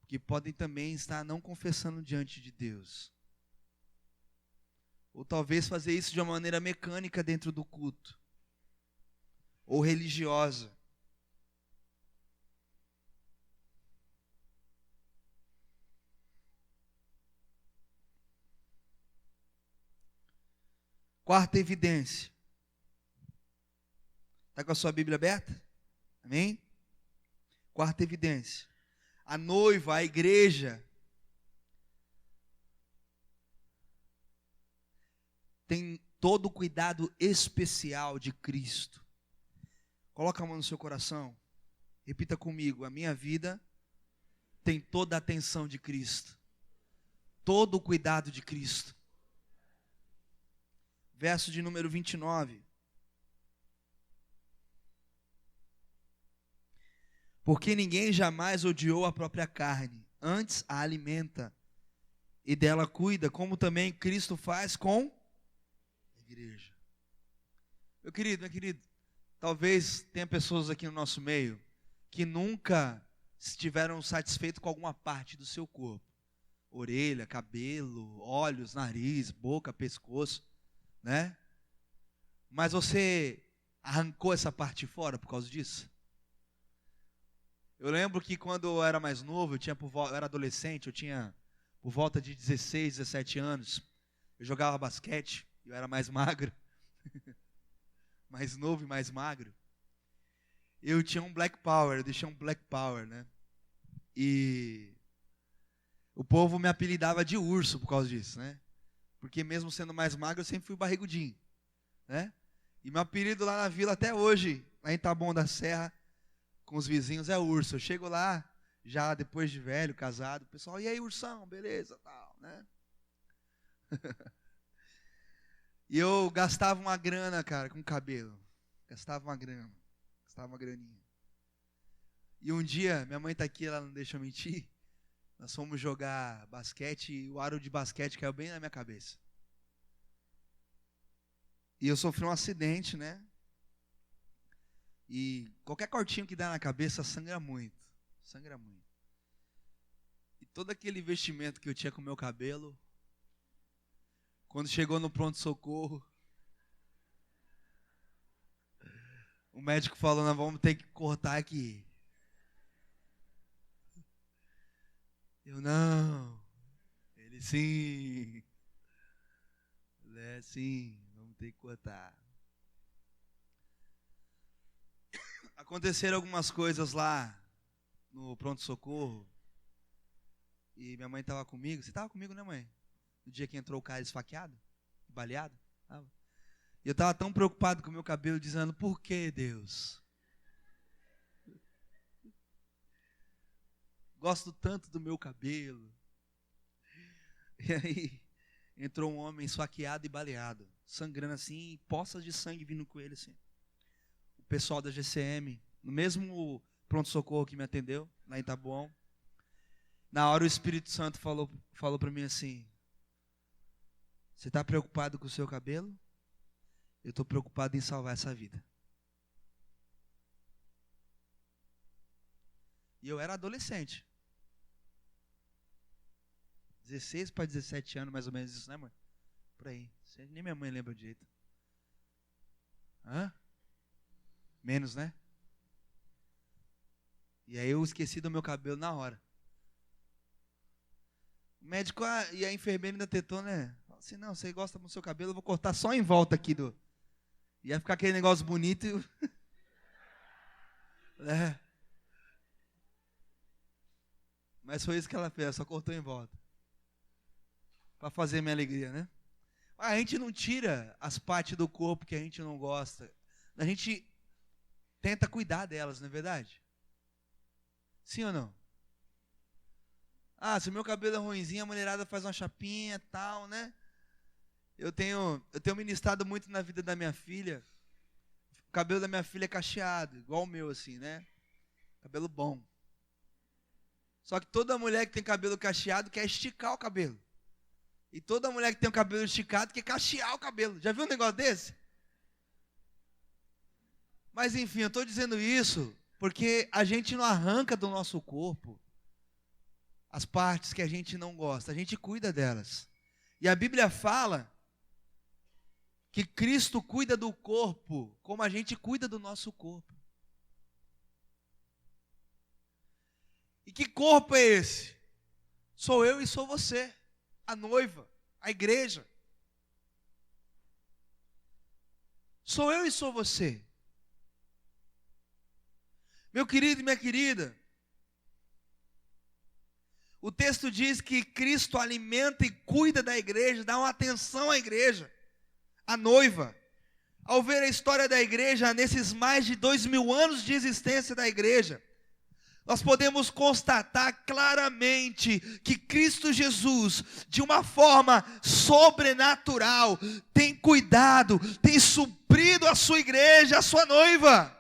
Que podem também estar não confessando diante de Deus. Ou talvez fazer isso de uma maneira mecânica dentro do culto. Ou religiosa. Quarta evidência. Está com a sua Bíblia aberta? Amém? Quarta evidência. A noiva, a igreja, tem todo o cuidado especial de Cristo. Coloca a mão no seu coração. Repita comigo. A minha vida tem toda a atenção de Cristo. Todo o cuidado de Cristo. Verso de número 29. Porque ninguém jamais odiou a própria carne, antes a alimenta e dela cuida, como também Cristo faz com a igreja. Meu querido, talvez tenha pessoas aqui no nosso meio que nunca estiveram satisfeitos com alguma parte do seu corpo. Orelha, cabelo, olhos, nariz, boca, pescoço, né? Mas você arrancou essa parte fora por causa disso? Eu lembro que quando eu era mais novo, eu era adolescente, eu tinha por volta de 16, 17 anos, eu jogava basquete, eu era mais magro, mais novo e mais magro. Eu tinha um black power, eu deixei um black power, né? E o povo me apelidava de urso por causa disso, né? Porque mesmo sendo mais magro, eu sempre fui barrigudinho, né? E meu apelido lá na vila até hoje, lá em Taboão da Serra, com os vizinhos, é urso. Eu chego lá, já depois de velho, casado, o pessoal, e aí, ursão, beleza, tal, né? E eu gastava uma grana, cara, com cabelo. Gastava uma graninha. E um dia, minha mãe tá aqui, ela não deixa eu mentir, nós fomos jogar basquete e o aro de basquete caiu bem na minha cabeça. E eu sofri um acidente, né? E qualquer cortinho que dá na cabeça sangra muito. Sangra muito. E todo aquele investimento que eu tinha com o meu cabelo, quando chegou no pronto-socorro, o médico falou, nós vamos ter que cortar aqui. Eu não. Ele sim. Sim, vamos ter que cortar. Aconteceram algumas coisas lá no pronto-socorro. E minha mãe estava comigo. Você estava comigo, né, mãe? No dia que entrou o cara esfaqueado, baleado. E eu estava tão preocupado com o meu cabelo, dizendo, por que, Deus? Gosto tanto do meu cabelo. E aí, entrou um homem esfaqueado e baleado, sangrando assim, poças de sangue vindo com ele assim. O pessoal da GCM, no mesmo pronto-socorro que me atendeu, lá em Taboão, na hora o Espírito Santo falou para mim assim, você está preocupado com o seu cabelo? eu estou preocupado em salvar essa vida. E eu era adolescente. 16 para 17 anos, mais ou menos isso, né, mãe? Por aí. Nem minha mãe lembra direito. Hã? Menos, né? E aí eu esqueci do meu cabelo na hora. O médico e a enfermeira ainda tentou, né? Falei assim, não, você gosta do seu cabelo, eu vou cortar só em volta aqui do... Ia ficar aquele negócio bonito e... é. Mas foi isso que ela fez, só cortou em volta. Para fazer minha alegria, né? A gente não tira as partes do corpo que a gente não gosta. A gente tenta cuidar delas, não é verdade? Sim ou não? Ah, se o meu cabelo é ruinzinho, a mulherada faz uma chapinha e tal, né? Eu tenho ministrado muito na vida da minha filha. O cabelo da minha filha é cacheado, igual o meu, assim, né? Cabelo bom. Só que toda mulher que tem cabelo cacheado quer esticar o cabelo. E toda mulher que tem o cabelo esticado quer cachear o cabelo. Já viu um negócio desse? Mas enfim, eu estou dizendo isso porque a gente não arranca do nosso corpo as partes que a gente não gosta. A gente cuida delas. E a Bíblia fala que Cristo cuida do corpo como a gente cuida do nosso corpo. E que corpo é esse? Sou eu e sou você, a noiva, a igreja. Sou eu e sou você. Meu querido e minha querida, o texto diz que Cristo alimenta e cuida da igreja, dá uma atenção à igreja, à noiva. Ao ver a história da igreja, nesses mais de 2000 anos de existência da igreja, nós podemos constatar claramente que Cristo Jesus, de uma forma sobrenatural, tem cuidado, tem suprido a sua igreja, a sua noiva.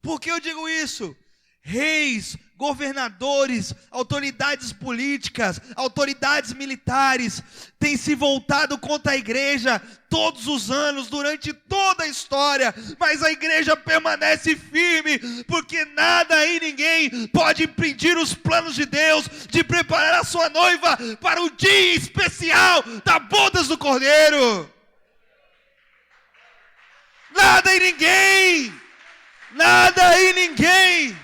Por que eu digo isso? Reis, governadores, autoridades políticas, autoridades militares têm se voltado contra a igreja todos os anos, durante toda a história, mas a igreja permanece firme, porque nada e ninguém pode impedir os planos de Deus de preparar a sua noiva para o dia especial das bodas do Cordeiro. Nada e ninguém! Nada e ninguém!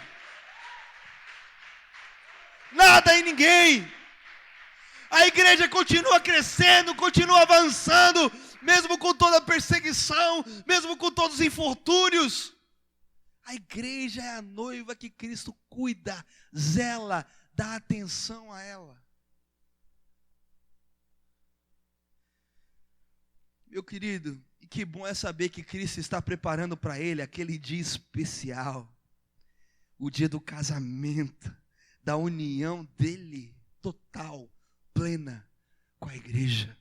Nada e ninguém! A igreja continua crescendo, continua avançando, mesmo com toda a perseguição, mesmo com todos os infortúnios. A igreja é a noiva que Cristo cuida, zela, dá atenção a ela. Meu querido, e que bom é saber que Cristo está preparando para ele aquele dia especial, o dia do casamento, da união dele, total, plena, com a igreja.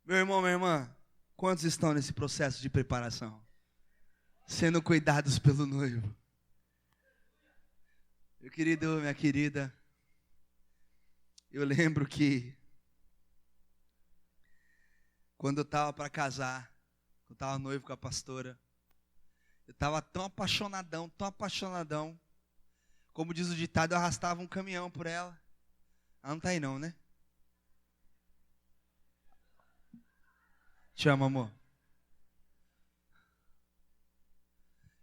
Meu irmão, minha irmã, quantos estão nesse processo de preparação? Sendo cuidados pelo noivo. Meu querido, minha querida, eu lembro que quando eu estava para casar, eu estava noivo com a pastora, eu estava tão apaixonadão, como diz o ditado, eu arrastava um caminhão por ela. Ela não está aí não, né? Te amo, amor.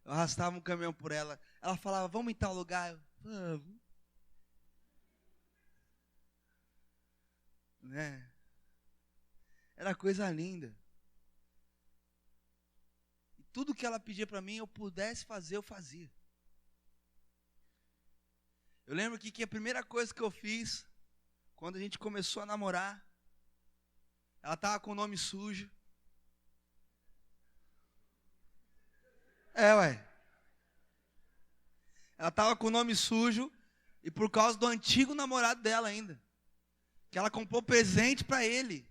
Eu arrastava um caminhão por ela. Ela falava, vamos em tal lugar. Eu, vamos. Né? Era coisa linda. E tudo que ela pedia para mim, eu pudesse fazer, eu fazia. Eu lembro que a primeira coisa que eu fiz, quando a gente começou a namorar, ela estava com o nome sujo. Ué. Ela estava com o nome sujo, e por causa do antigo namorado dela ainda, que ela comprou presente para ele.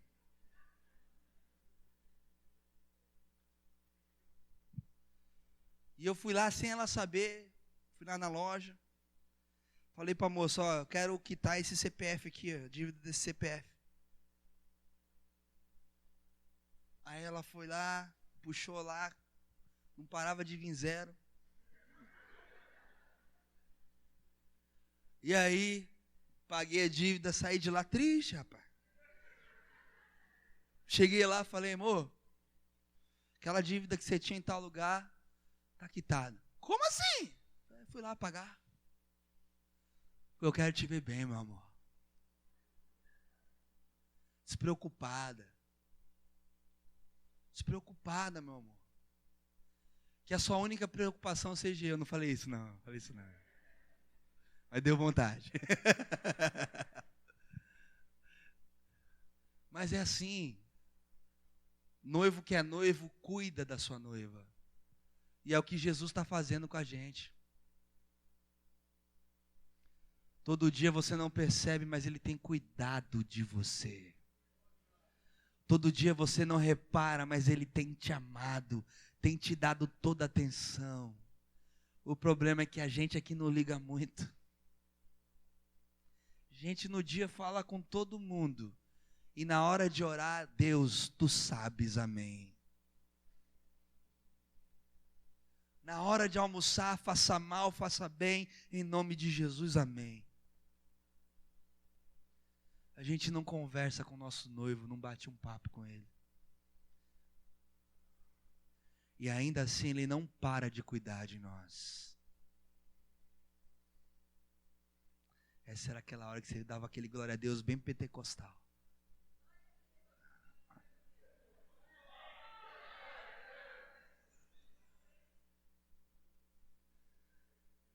E eu fui lá sem ela saber, fui lá na loja, falei para a moça, ó, eu quero quitar esse CPF aqui, a dívida desse CPF. Aí ela foi lá, puxou lá, não parava de vir zero. E aí, paguei a dívida, saí de lá triste, rapaz. Cheguei lá, falei, amor, aquela dívida que você tinha em tal lugar, tá quitada. Como assim? Eu fui lá pagar. Eu quero te ver bem, meu amor. Despreocupada. Despreocupada, meu amor. Que a sua única preocupação seja eu. Não falei isso, não. Falei isso, não. Mas deu vontade. Mas é assim. Noivo que é noivo, cuida da sua noiva. E é o que Jesus está fazendo com a gente. Todo dia você não percebe, mas Ele tem cuidado de você. Todo dia você não repara, mas Ele tem te amado, tem te dado toda a atenção. O problema é que a gente aqui não liga muito. A gente no dia fala com todo mundo. E na hora de orar, Deus, tu sabes, amém. Na hora de almoçar, faça mal, faça bem, em nome de Jesus, amém. A gente não conversa com o nosso noivo, não bate um papo com ele. E ainda assim ele não para de cuidar de nós. Essa era aquela hora que você dava aquele glória a Deus bem pentecostal.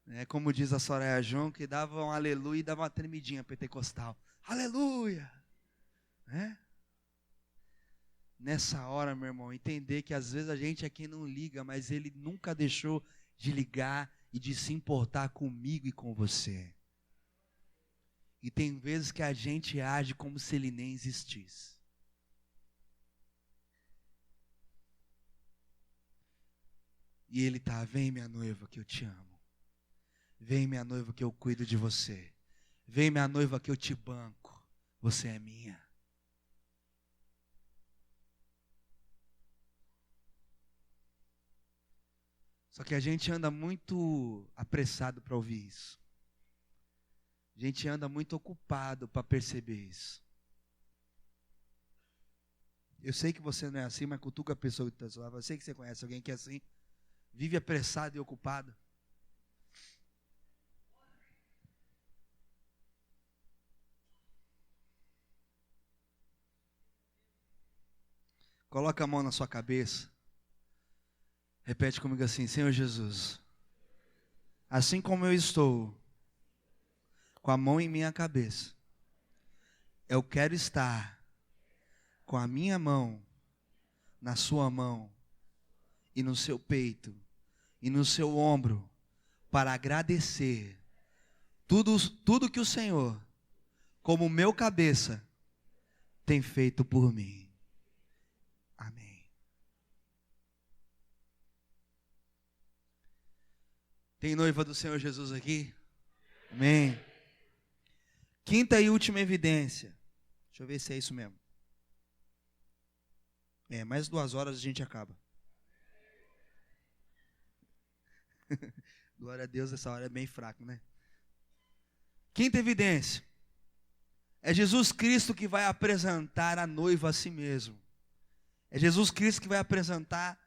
É como diz a Soraya João, que dava um aleluia e dava uma tremidinha pentecostal. Aleluia! Né? Nessa hora, meu irmão, entender que às vezes a gente aqui não liga, mas Ele nunca deixou de ligar e de se importar comigo e com você. E tem vezes que a gente age como se Ele nem existisse. E Ele tá, vem minha noiva que eu te amo. Vem minha noiva que eu cuido de você. Vem minha noiva que eu te banco. Você é minha. Só que a gente anda muito apressado para ouvir isso. A gente anda muito ocupado para perceber isso. Eu sei que você não é assim, mas cutuca a pessoa que está do seu lado. Eu sei que você conhece alguém que é assim. Vive apressado e ocupado. Coloca a mão na sua cabeça. Repete comigo assim: Senhor Jesus, assim como eu estou com a mão em minha cabeça, eu quero estar com a minha mão na sua mão e no seu peito e no seu ombro para agradecer tudo que o Senhor, como meu cabeça, tem feito por mim. Amém. Tem noiva do Senhor Jesus aqui? Amém. Quinta e última evidência. Deixa eu ver se é isso mesmo. Mais 2 horas a gente acaba. Glória a Deus, essa hora é bem fraco, né? Quinta evidência. É Jesus Cristo que vai apresentar a noiva a si mesmo. É Jesus Cristo que vai apresentar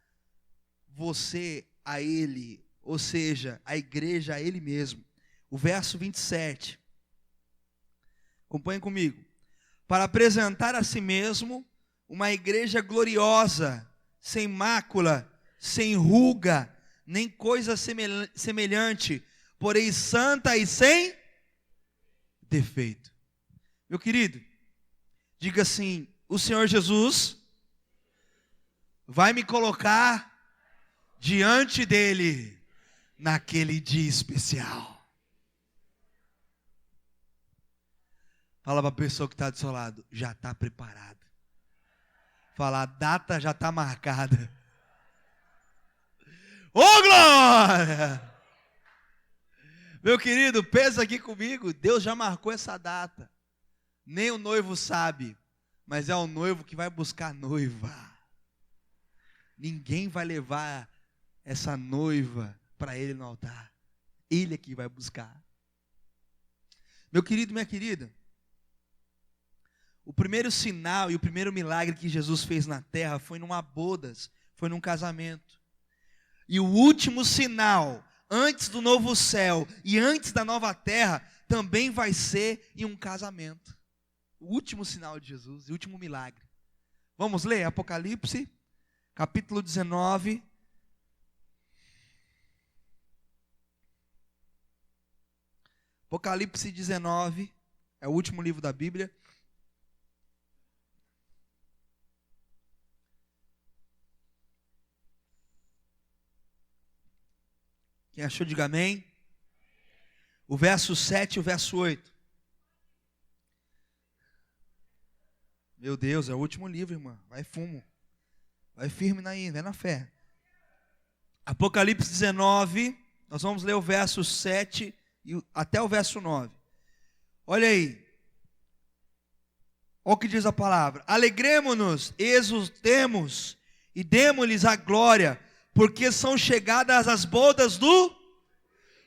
você a Ele, ou seja, a igreja a Ele mesmo. O verso 27. Acompanhem comigo. Para apresentar a si mesmo uma igreja gloriosa, sem mácula, sem ruga, nem coisa semelhante, porém santa e sem defeito. Meu querido, diga assim: o Senhor Jesus vai me colocar diante dele naquele dia especial. Fala para a pessoa que está do seu lado: já está preparado. Fala: a data já está marcada. Ô glória! Meu querido, pensa aqui comigo. Deus já marcou essa data. Nem o noivo sabe, mas é o noivo que vai buscar a noiva. ninguém vai levar essa noiva para ele no altar. Ele é que vai buscar. Meu querido, minha querida, o primeiro sinal e o primeiro milagre que Jesus fez na terra foi numa bodas, foi num casamento. E o último sinal, antes do novo céu e antes da nova terra, também vai ser em um casamento. O último sinal de Jesus, o último milagre. Vamos ler Apocalipse, capítulo 19. Apocalipse 19, é o último livro da Bíblia. Quem achou, diga amém. O verso 7 e o verso 8. Meu Deus, é o último livro, irmã. Vai fumo. Vai firme aí, vai na fé. Apocalipse 19, nós vamos ler o verso 7 até o verso 9. Olha aí. Olha o que diz a palavra. Alegremo-nos, exultemos e demo-lhes a glória, porque são chegadas as bodas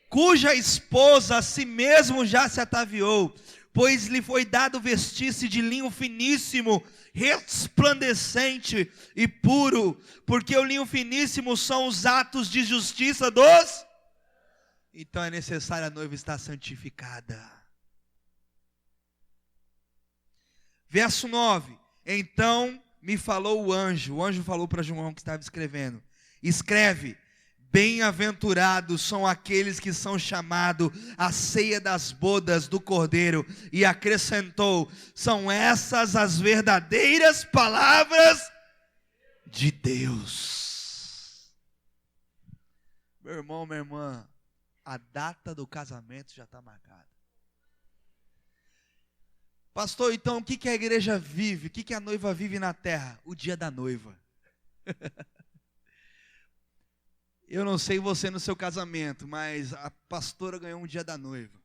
cuja esposa a si mesmo já se ataviou, pois lhe foi dado vestir-se de linho finíssimo, resplandecente e puro, porque o linho finíssimo são os atos de justiça dos... Então é necessário a noiva estar santificada. Verso 9. Então me falou o anjo falou para João que estava escrevendo, escreve, bem-aventurados são aqueles que são chamados à ceia das bodas do Cordeiro, e acrescentou, são essas as verdadeiras palavras de Deus. Meu irmão, minha irmã, a data do casamento já está marcada. Pastor, então o que a igreja vive? O que a noiva vive na terra? O dia da noiva. Eu não sei você no seu casamento, mas a pastora ganhou um dia da noiva.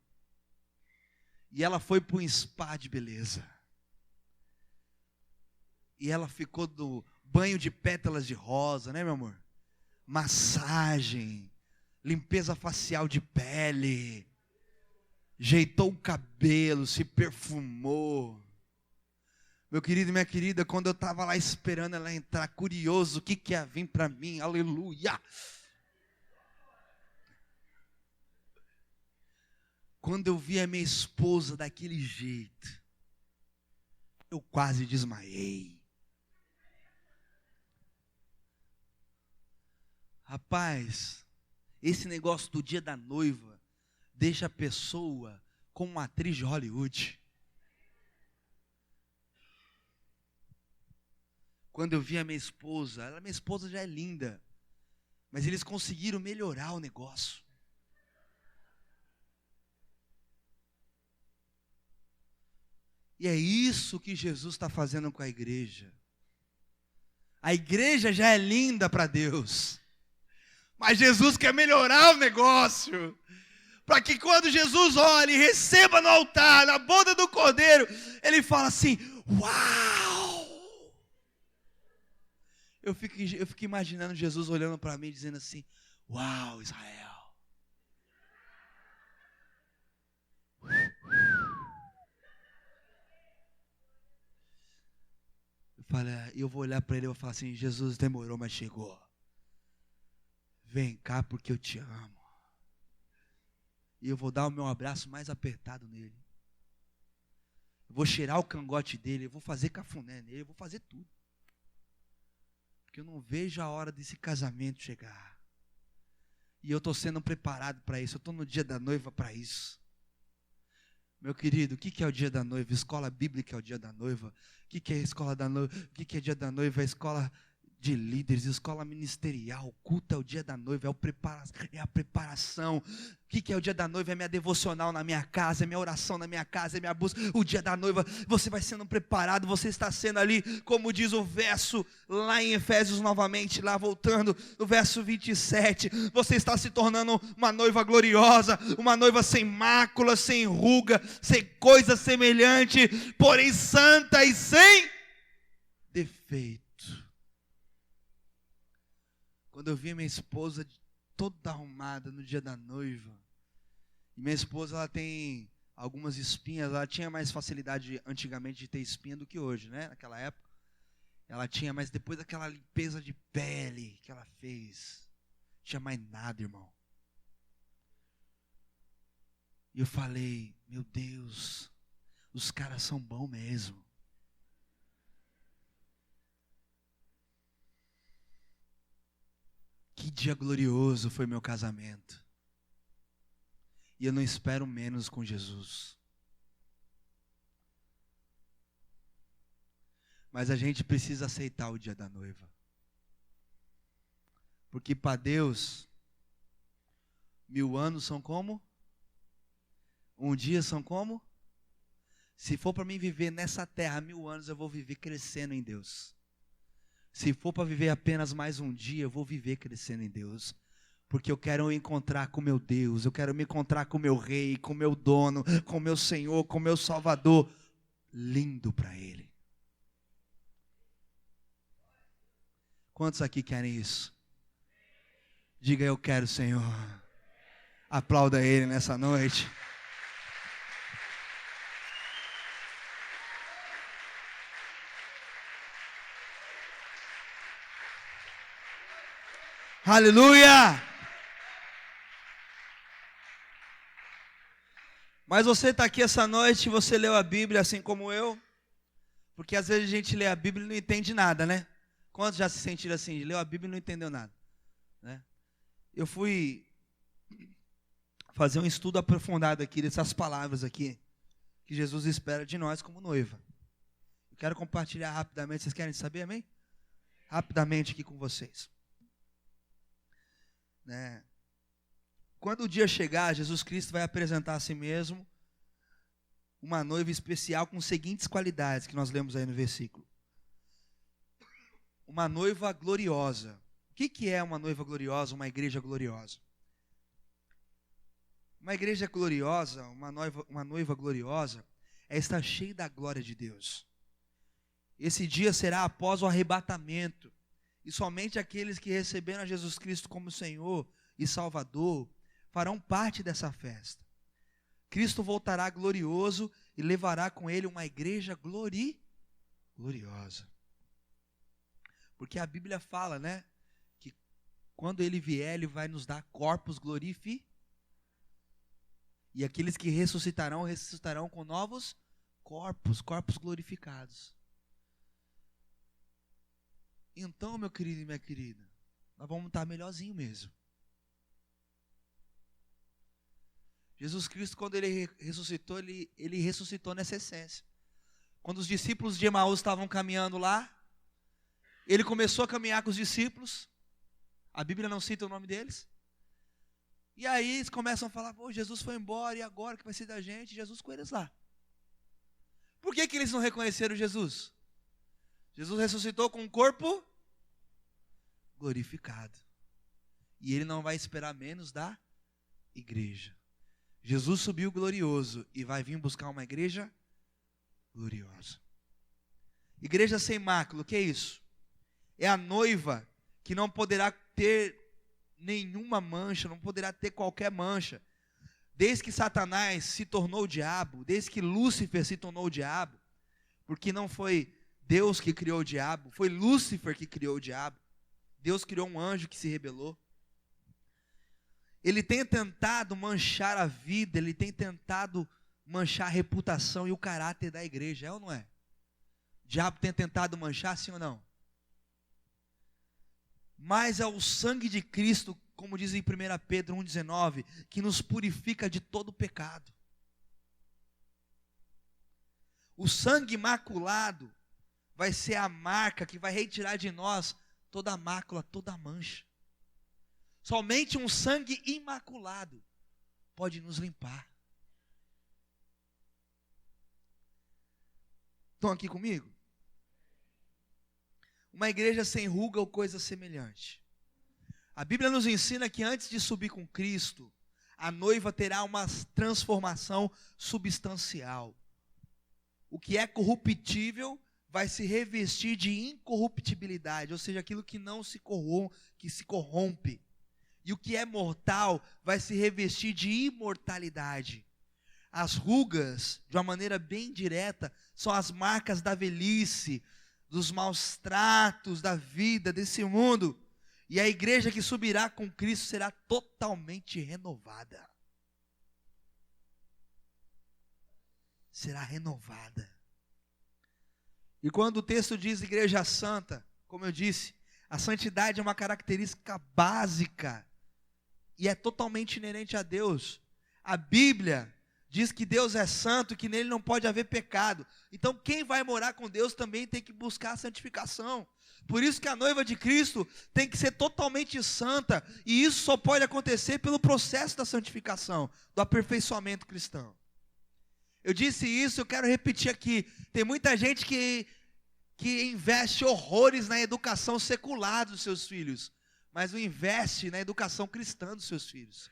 E ela foi para um spa de beleza. E ela ficou do banho de pétalas de rosa, né, meu amor? Massagem, limpeza facial de pele, ajeitou o cabelo, se perfumou. Meu querido e minha querida, quando eu estava lá esperando ela entrar, curioso, o que ia vir para mim, aleluia. Quando eu vi a minha esposa daquele jeito, eu quase desmaiei. Rapaz, esse negócio do dia da noiva deixa a pessoa como uma atriz de Hollywood. Quando eu vi a minha esposa já é linda, mas eles conseguiram melhorar o negócio. E é isso que Jesus está fazendo com a igreja. A igreja já é linda para Deus, mas Jesus quer melhorar o negócio, para que quando Jesus olhe e receba no altar, na boda do Cordeiro, ele fala assim, uau! Eu fico imaginando Jesus olhando para mim, dizendo assim, uau, Israel. Eu vou olhar para ele e vou falar assim, Jesus demorou, mas chegou. Vem cá porque eu te amo. E eu vou dar o meu abraço mais apertado nele. Eu vou cheirar o cangote dele, eu vou fazer cafuné nele, eu vou fazer tudo. Porque eu não vejo a hora desse casamento chegar. E eu estou sendo preparado para isso, eu estou no dia da noiva para isso. Meu querido, o que é o dia da noiva? Escola bíblica é o dia da noiva. O que é a escola da noiva? O que é dia da noiva? A escola de líderes, escola ministerial, culto é o dia da noiva, é a preparação. O que é o dia da noiva? É minha devocional na minha casa, é minha oração na minha casa, é minha busca. O dia da noiva, você vai sendo preparado, você está sendo ali, como diz o verso lá em Efésios novamente, lá voltando, no verso 27, você está se tornando uma noiva gloriosa, uma noiva sem mácula, sem ruga, sem coisa semelhante, porém santa e sem defeito. quando eu vi minha esposa toda arrumada no dia da noiva. E minha esposa, ela tem algumas espinhas, ela tinha mais facilidade antigamente de ter espinha do que hoje, né? Naquela época. Ela tinha, mas depois daquela limpeza de pele que ela fez, não tinha mais nada, irmão. E eu falei, meu Deus, os caras são bons mesmo. Que dia glorioso foi meu casamento. E eu não espero menos com Jesus. Mas a gente precisa aceitar o dia da noiva. Porque para Deus, 1000 anos são como? Um dia são como? Se for para mim viver nessa terra 1000 anos, eu vou viver crescendo em Deus. Se for para viver apenas mais um dia, eu vou viver crescendo em Deus. Porque eu quero me encontrar com meu Deus, eu quero me encontrar com meu Rei, com meu dono, com meu Senhor, com meu Salvador. Lindo para Ele. Quantos aqui querem isso? Diga, eu quero, Senhor. Aplauda Ele nessa noite. Aleluia! Mas você está aqui essa noite, você leu a Bíblia assim como eu? Porque às vezes a gente lê a Bíblia e não entende nada, né? Quantos já se sentiram assim? Leu a Bíblia e não entendeu nada, né? Eu fui fazer um estudo aprofundado aqui dessas palavras aqui, que Jesus espera de nós como noiva. Eu quero compartilhar rapidamente, vocês querem saber, amém? Rapidamente aqui com vocês. Né? Quando o dia chegar, Jesus Cristo vai apresentar a si mesmo uma noiva especial com as seguintes qualidades que nós lemos aí no versículo. Uma noiva gloriosa. O que é uma noiva gloriosa, uma igreja gloriosa? Uma igreja gloriosa, uma noiva gloriosa, é estar cheia da glória de Deus. Esse dia será após o arrebatamento. E somente aqueles que receberam a Jesus Cristo como Senhor e Salvador farão parte dessa festa. Cristo voltará glorioso e levará com Ele uma igreja gloriosa. Porque a Bíblia fala, né? Que quando Ele vier, Ele vai nos dar corpos glorificados. E aqueles que ressuscitarão com novos corpos glorificados. Então, meu querido e minha querida, nós vamos estar melhorzinho mesmo. Jesus Cristo, quando Ele ressuscitou, ele ressuscitou nessa essência. Quando os discípulos de Emaús estavam caminhando lá, Ele começou a caminhar com os discípulos. A Bíblia não cita o nome deles. E aí eles começam a falar, pô, Jesus foi embora, e agora que vai ser da gente? Jesus com eles lá. Por que eles não reconheceram Jesus? Jesus ressuscitou com um corpo glorificado. E Ele não vai esperar menos da igreja. Jesus subiu glorioso e vai vir buscar uma igreja gloriosa. Igreja sem mácula, o que é isso? É a noiva que não poderá ter nenhuma mancha, não poderá ter qualquer mancha. Desde que Satanás se tornou o diabo, desde que Lúcifer se tornou o diabo, porque não foi Deus que criou o diabo, foi Lúcifer que criou o diabo. Deus criou um anjo que se rebelou. Ele tem tentado manchar a vida, ele tem tentado manchar a reputação e o caráter da igreja, é ou não é? O diabo tem tentado manchar, sim ou não? Mas é o sangue de Cristo, como diz em 1 Pedro 1,19, que nos purifica de todo pecado. O sangue imaculado vai ser a marca que vai retirar de nós toda a mácula, toda a mancha. Somente um sangue imaculado pode nos limpar. Estão aqui comigo? Uma igreja sem ruga ou coisa semelhante. A Bíblia nos ensina que antes de subir com Cristo, a noiva terá uma transformação substancial. O que é corruptível vai se revestir de incorruptibilidade, ou seja, aquilo que não se corrompe, que se corrompe. E o que é mortal vai se revestir de imortalidade. As rugas, de uma maneira bem direta, são as marcas da velhice, dos maus tratos da vida, desse mundo. E a igreja que subirá com Cristo será totalmente renovada. Será renovada. E quando o texto diz igreja santa, como eu disse, a santidade é uma característica básica e é totalmente inerente a Deus. A Bíblia diz que Deus é santo e que nele não pode haver pecado. Então quem vai morar com Deus também tem que buscar a santificação. Por isso que a noiva de Cristo tem que ser totalmente santa, e isso só pode acontecer pelo processo da santificação, do aperfeiçoamento cristão. Eu disse isso, eu quero repetir aqui. Tem muita gente que investe horrores na educação secular dos seus filhos, mas não investe na educação cristã dos seus filhos.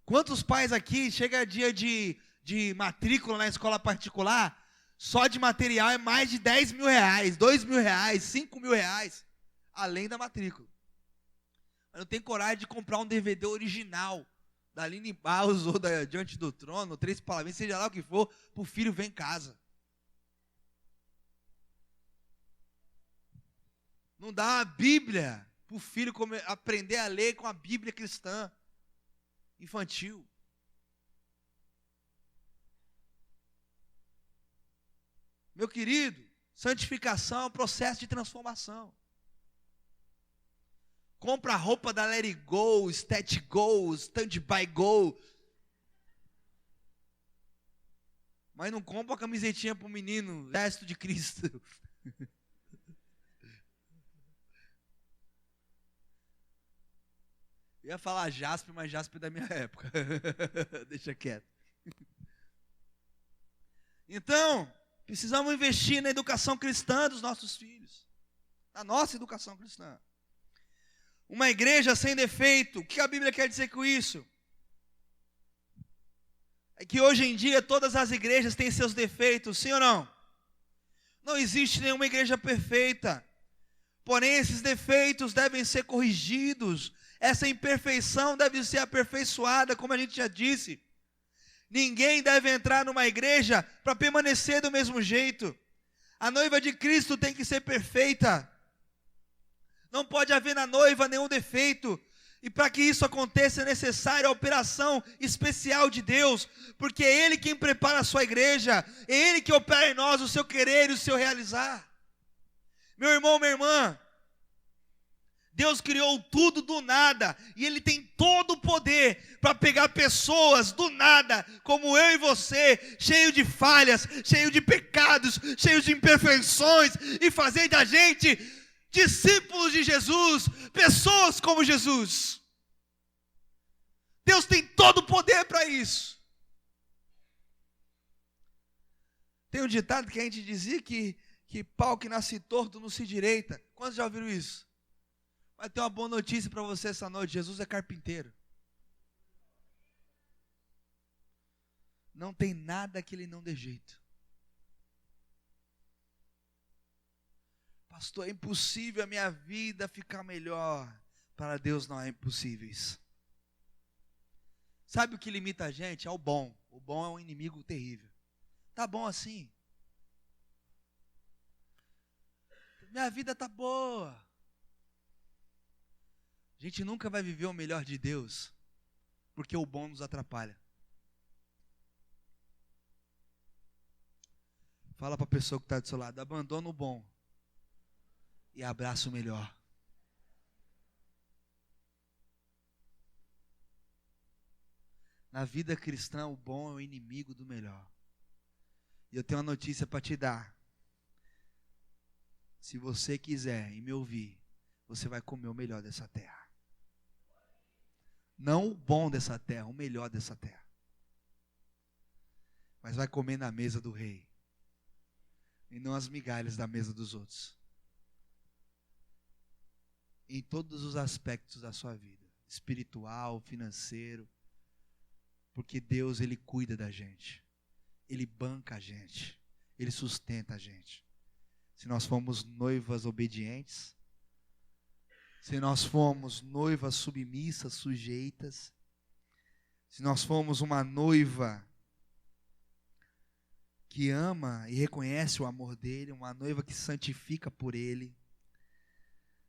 Quantos pais aqui, chega dia de matrícula na escola particular, só de material é mais de 10 mil reais, 2 mil reais, 5 mil reais, além da matrícula. Mas não tem coragem de comprar um DVD original, da Aline Barros ou da Diante do Trono, Três Palavras, seja lá o que for, para o filho ver em casa. Não dá uma Bíblia para o filho aprender a ler com a Bíblia cristã infantil. Meu querido, santificação é um processo de transformação. Compra a roupa da Let It Go, Stat Go, Stand By Go. Mas não compra a camisetinha para o menino, Exército de Cristo. Eu ia falar Jasper, mas Jasper é da minha época. Deixa quieto. Então, precisamos investir na educação cristã dos nossos filhos. Na nossa educação cristã. Uma igreja sem defeito. O que a Bíblia quer dizer com isso? É que hoje em dia todas as igrejas têm seus defeitos, sim ou não? Não existe nenhuma igreja perfeita. Porém, esses defeitos devem ser corrigidos. Essa imperfeição deve ser aperfeiçoada, como a gente já disse. Ninguém deve entrar numa igreja para permanecer do mesmo jeito. A noiva de Cristo tem que ser perfeita. Não pode haver na noiva nenhum defeito. E para que isso aconteça é necessária a operação especial de Deus, porque é Ele quem prepara a sua igreja, é Ele que opera em nós o seu querer e o seu realizar. Meu irmão, minha irmã, Deus criou tudo do nada, e Ele tem todo o poder para pegar pessoas do nada, como eu e você, cheio de falhas, cheio de pecados, cheio de imperfeições, e fazer da gente discípulos de Jesus, pessoas como Jesus. Deus tem todo o poder para isso. Tem um ditado que a gente dizia que pau que nasce torto não se direita. Quantos já ouviram isso? Mas tem uma boa notícia para você essa noite: Jesus é carpinteiro. Não tem nada que Ele não dê jeito. Pastor, é impossível a minha vida ficar melhor. Para Deus não é impossíveis. Sabe o que limita a gente? É o bom. O bom é um inimigo terrível. Tá bom assim? Minha vida tá boa. A gente nunca vai viver o melhor de Deus, porque o bom nos atrapalha. Fala para a pessoa que está do seu lado: abandona o bom e abraça o melhor. Na vida cristã, o bom é o inimigo do melhor. E eu tenho uma notícia para te dar. Se você quiser e me ouvir, você vai comer o melhor dessa terra. Não o bom dessa terra, o melhor dessa terra. Mas vai comer na mesa do rei. E não as migalhas da mesa dos outros. Em todos os aspectos da sua vida. Espiritual, financeiro. Porque Deus, Ele cuida da gente. Ele banca a gente. Ele sustenta a gente. se nós formos noivas obedientes, se nós formos noivas submissas, sujeitas, se nós formos uma noiva que ama e reconhece o amor dele, uma noiva que se santifica por ele,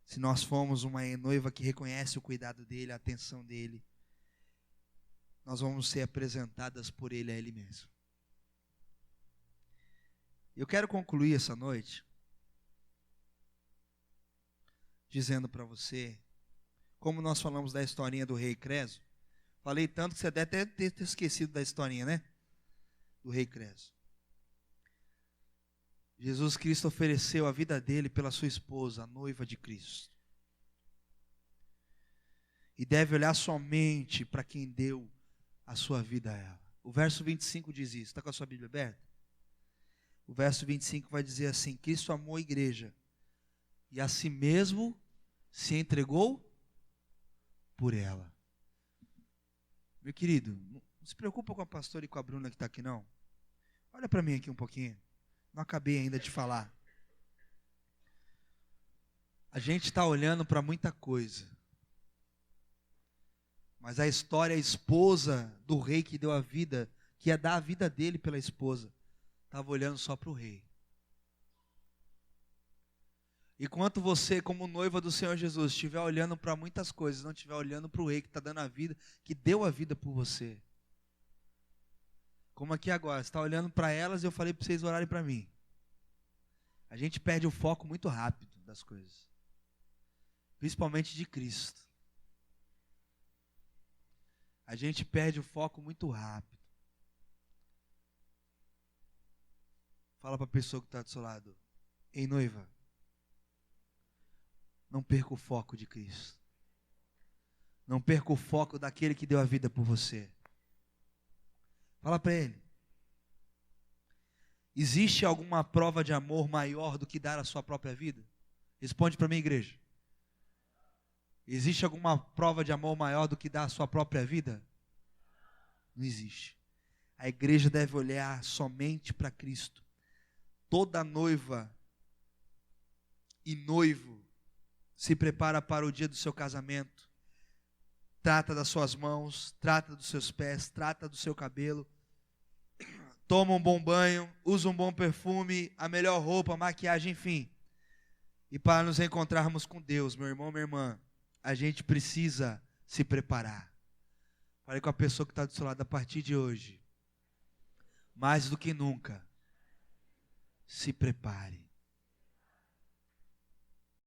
se nós formos uma noiva que reconhece o cuidado dele, a atenção dele, nós vamos ser apresentadas por ele a ele mesmo. Eu quero concluir essa noite dizendo para você, como nós falamos da historinha do rei Creso, falei tanto que você deve até ter esquecido da historinha, né? Do rei Creso. Jesus Cristo ofereceu a vida dele pela sua esposa, a noiva de Cristo. E deve olhar somente para quem deu a sua vida a ela. O verso 25 diz isso. Está com a sua Bíblia aberta? O verso 25 vai dizer assim: Cristo amou a igreja e a si mesmo se entregou por ela. Meu querido, não se preocupa com a pastora e com a Bruna que está aqui não. Olha para mim aqui um pouquinho. Não acabei ainda de falar. A gente está olhando para muita coisa. Mas a história, a esposa do rei que deu a vida, que ia dar a vida dele pela esposa, estava olhando só para o rei. Enquanto você, como noiva do Senhor Jesus, estiver olhando para muitas coisas, não estiver olhando para o rei que está dando a vida, que deu a vida por você. Como aqui agora, você está olhando para elas e eu falei para vocês orarem para mim. A gente perde o foco muito rápido das coisas. Principalmente de Cristo. A gente perde o foco muito rápido. Fala para a pessoa que está do seu lado: ei, noiva, não perca o foco de Cristo. Não perca o foco daquele que deu a vida por você. Fala para ele: existe alguma prova de amor maior do que dar a sua própria vida? Responde para mim, igreja. Existe alguma prova de amor maior do que dar a sua própria vida? Não existe. A igreja deve olhar somente para Cristo. Toda noiva e noivo se prepara para o dia do seu casamento. Trata das suas mãos, trata dos seus pés, trata do seu cabelo. Toma um bom banho, usa um bom perfume, a melhor roupa, maquiagem, enfim. E para nos encontrarmos com Deus, meu irmão, minha irmã, a gente precisa se preparar. Fale com a pessoa que está do seu lado: a partir de hoje, mais do que nunca, se prepare.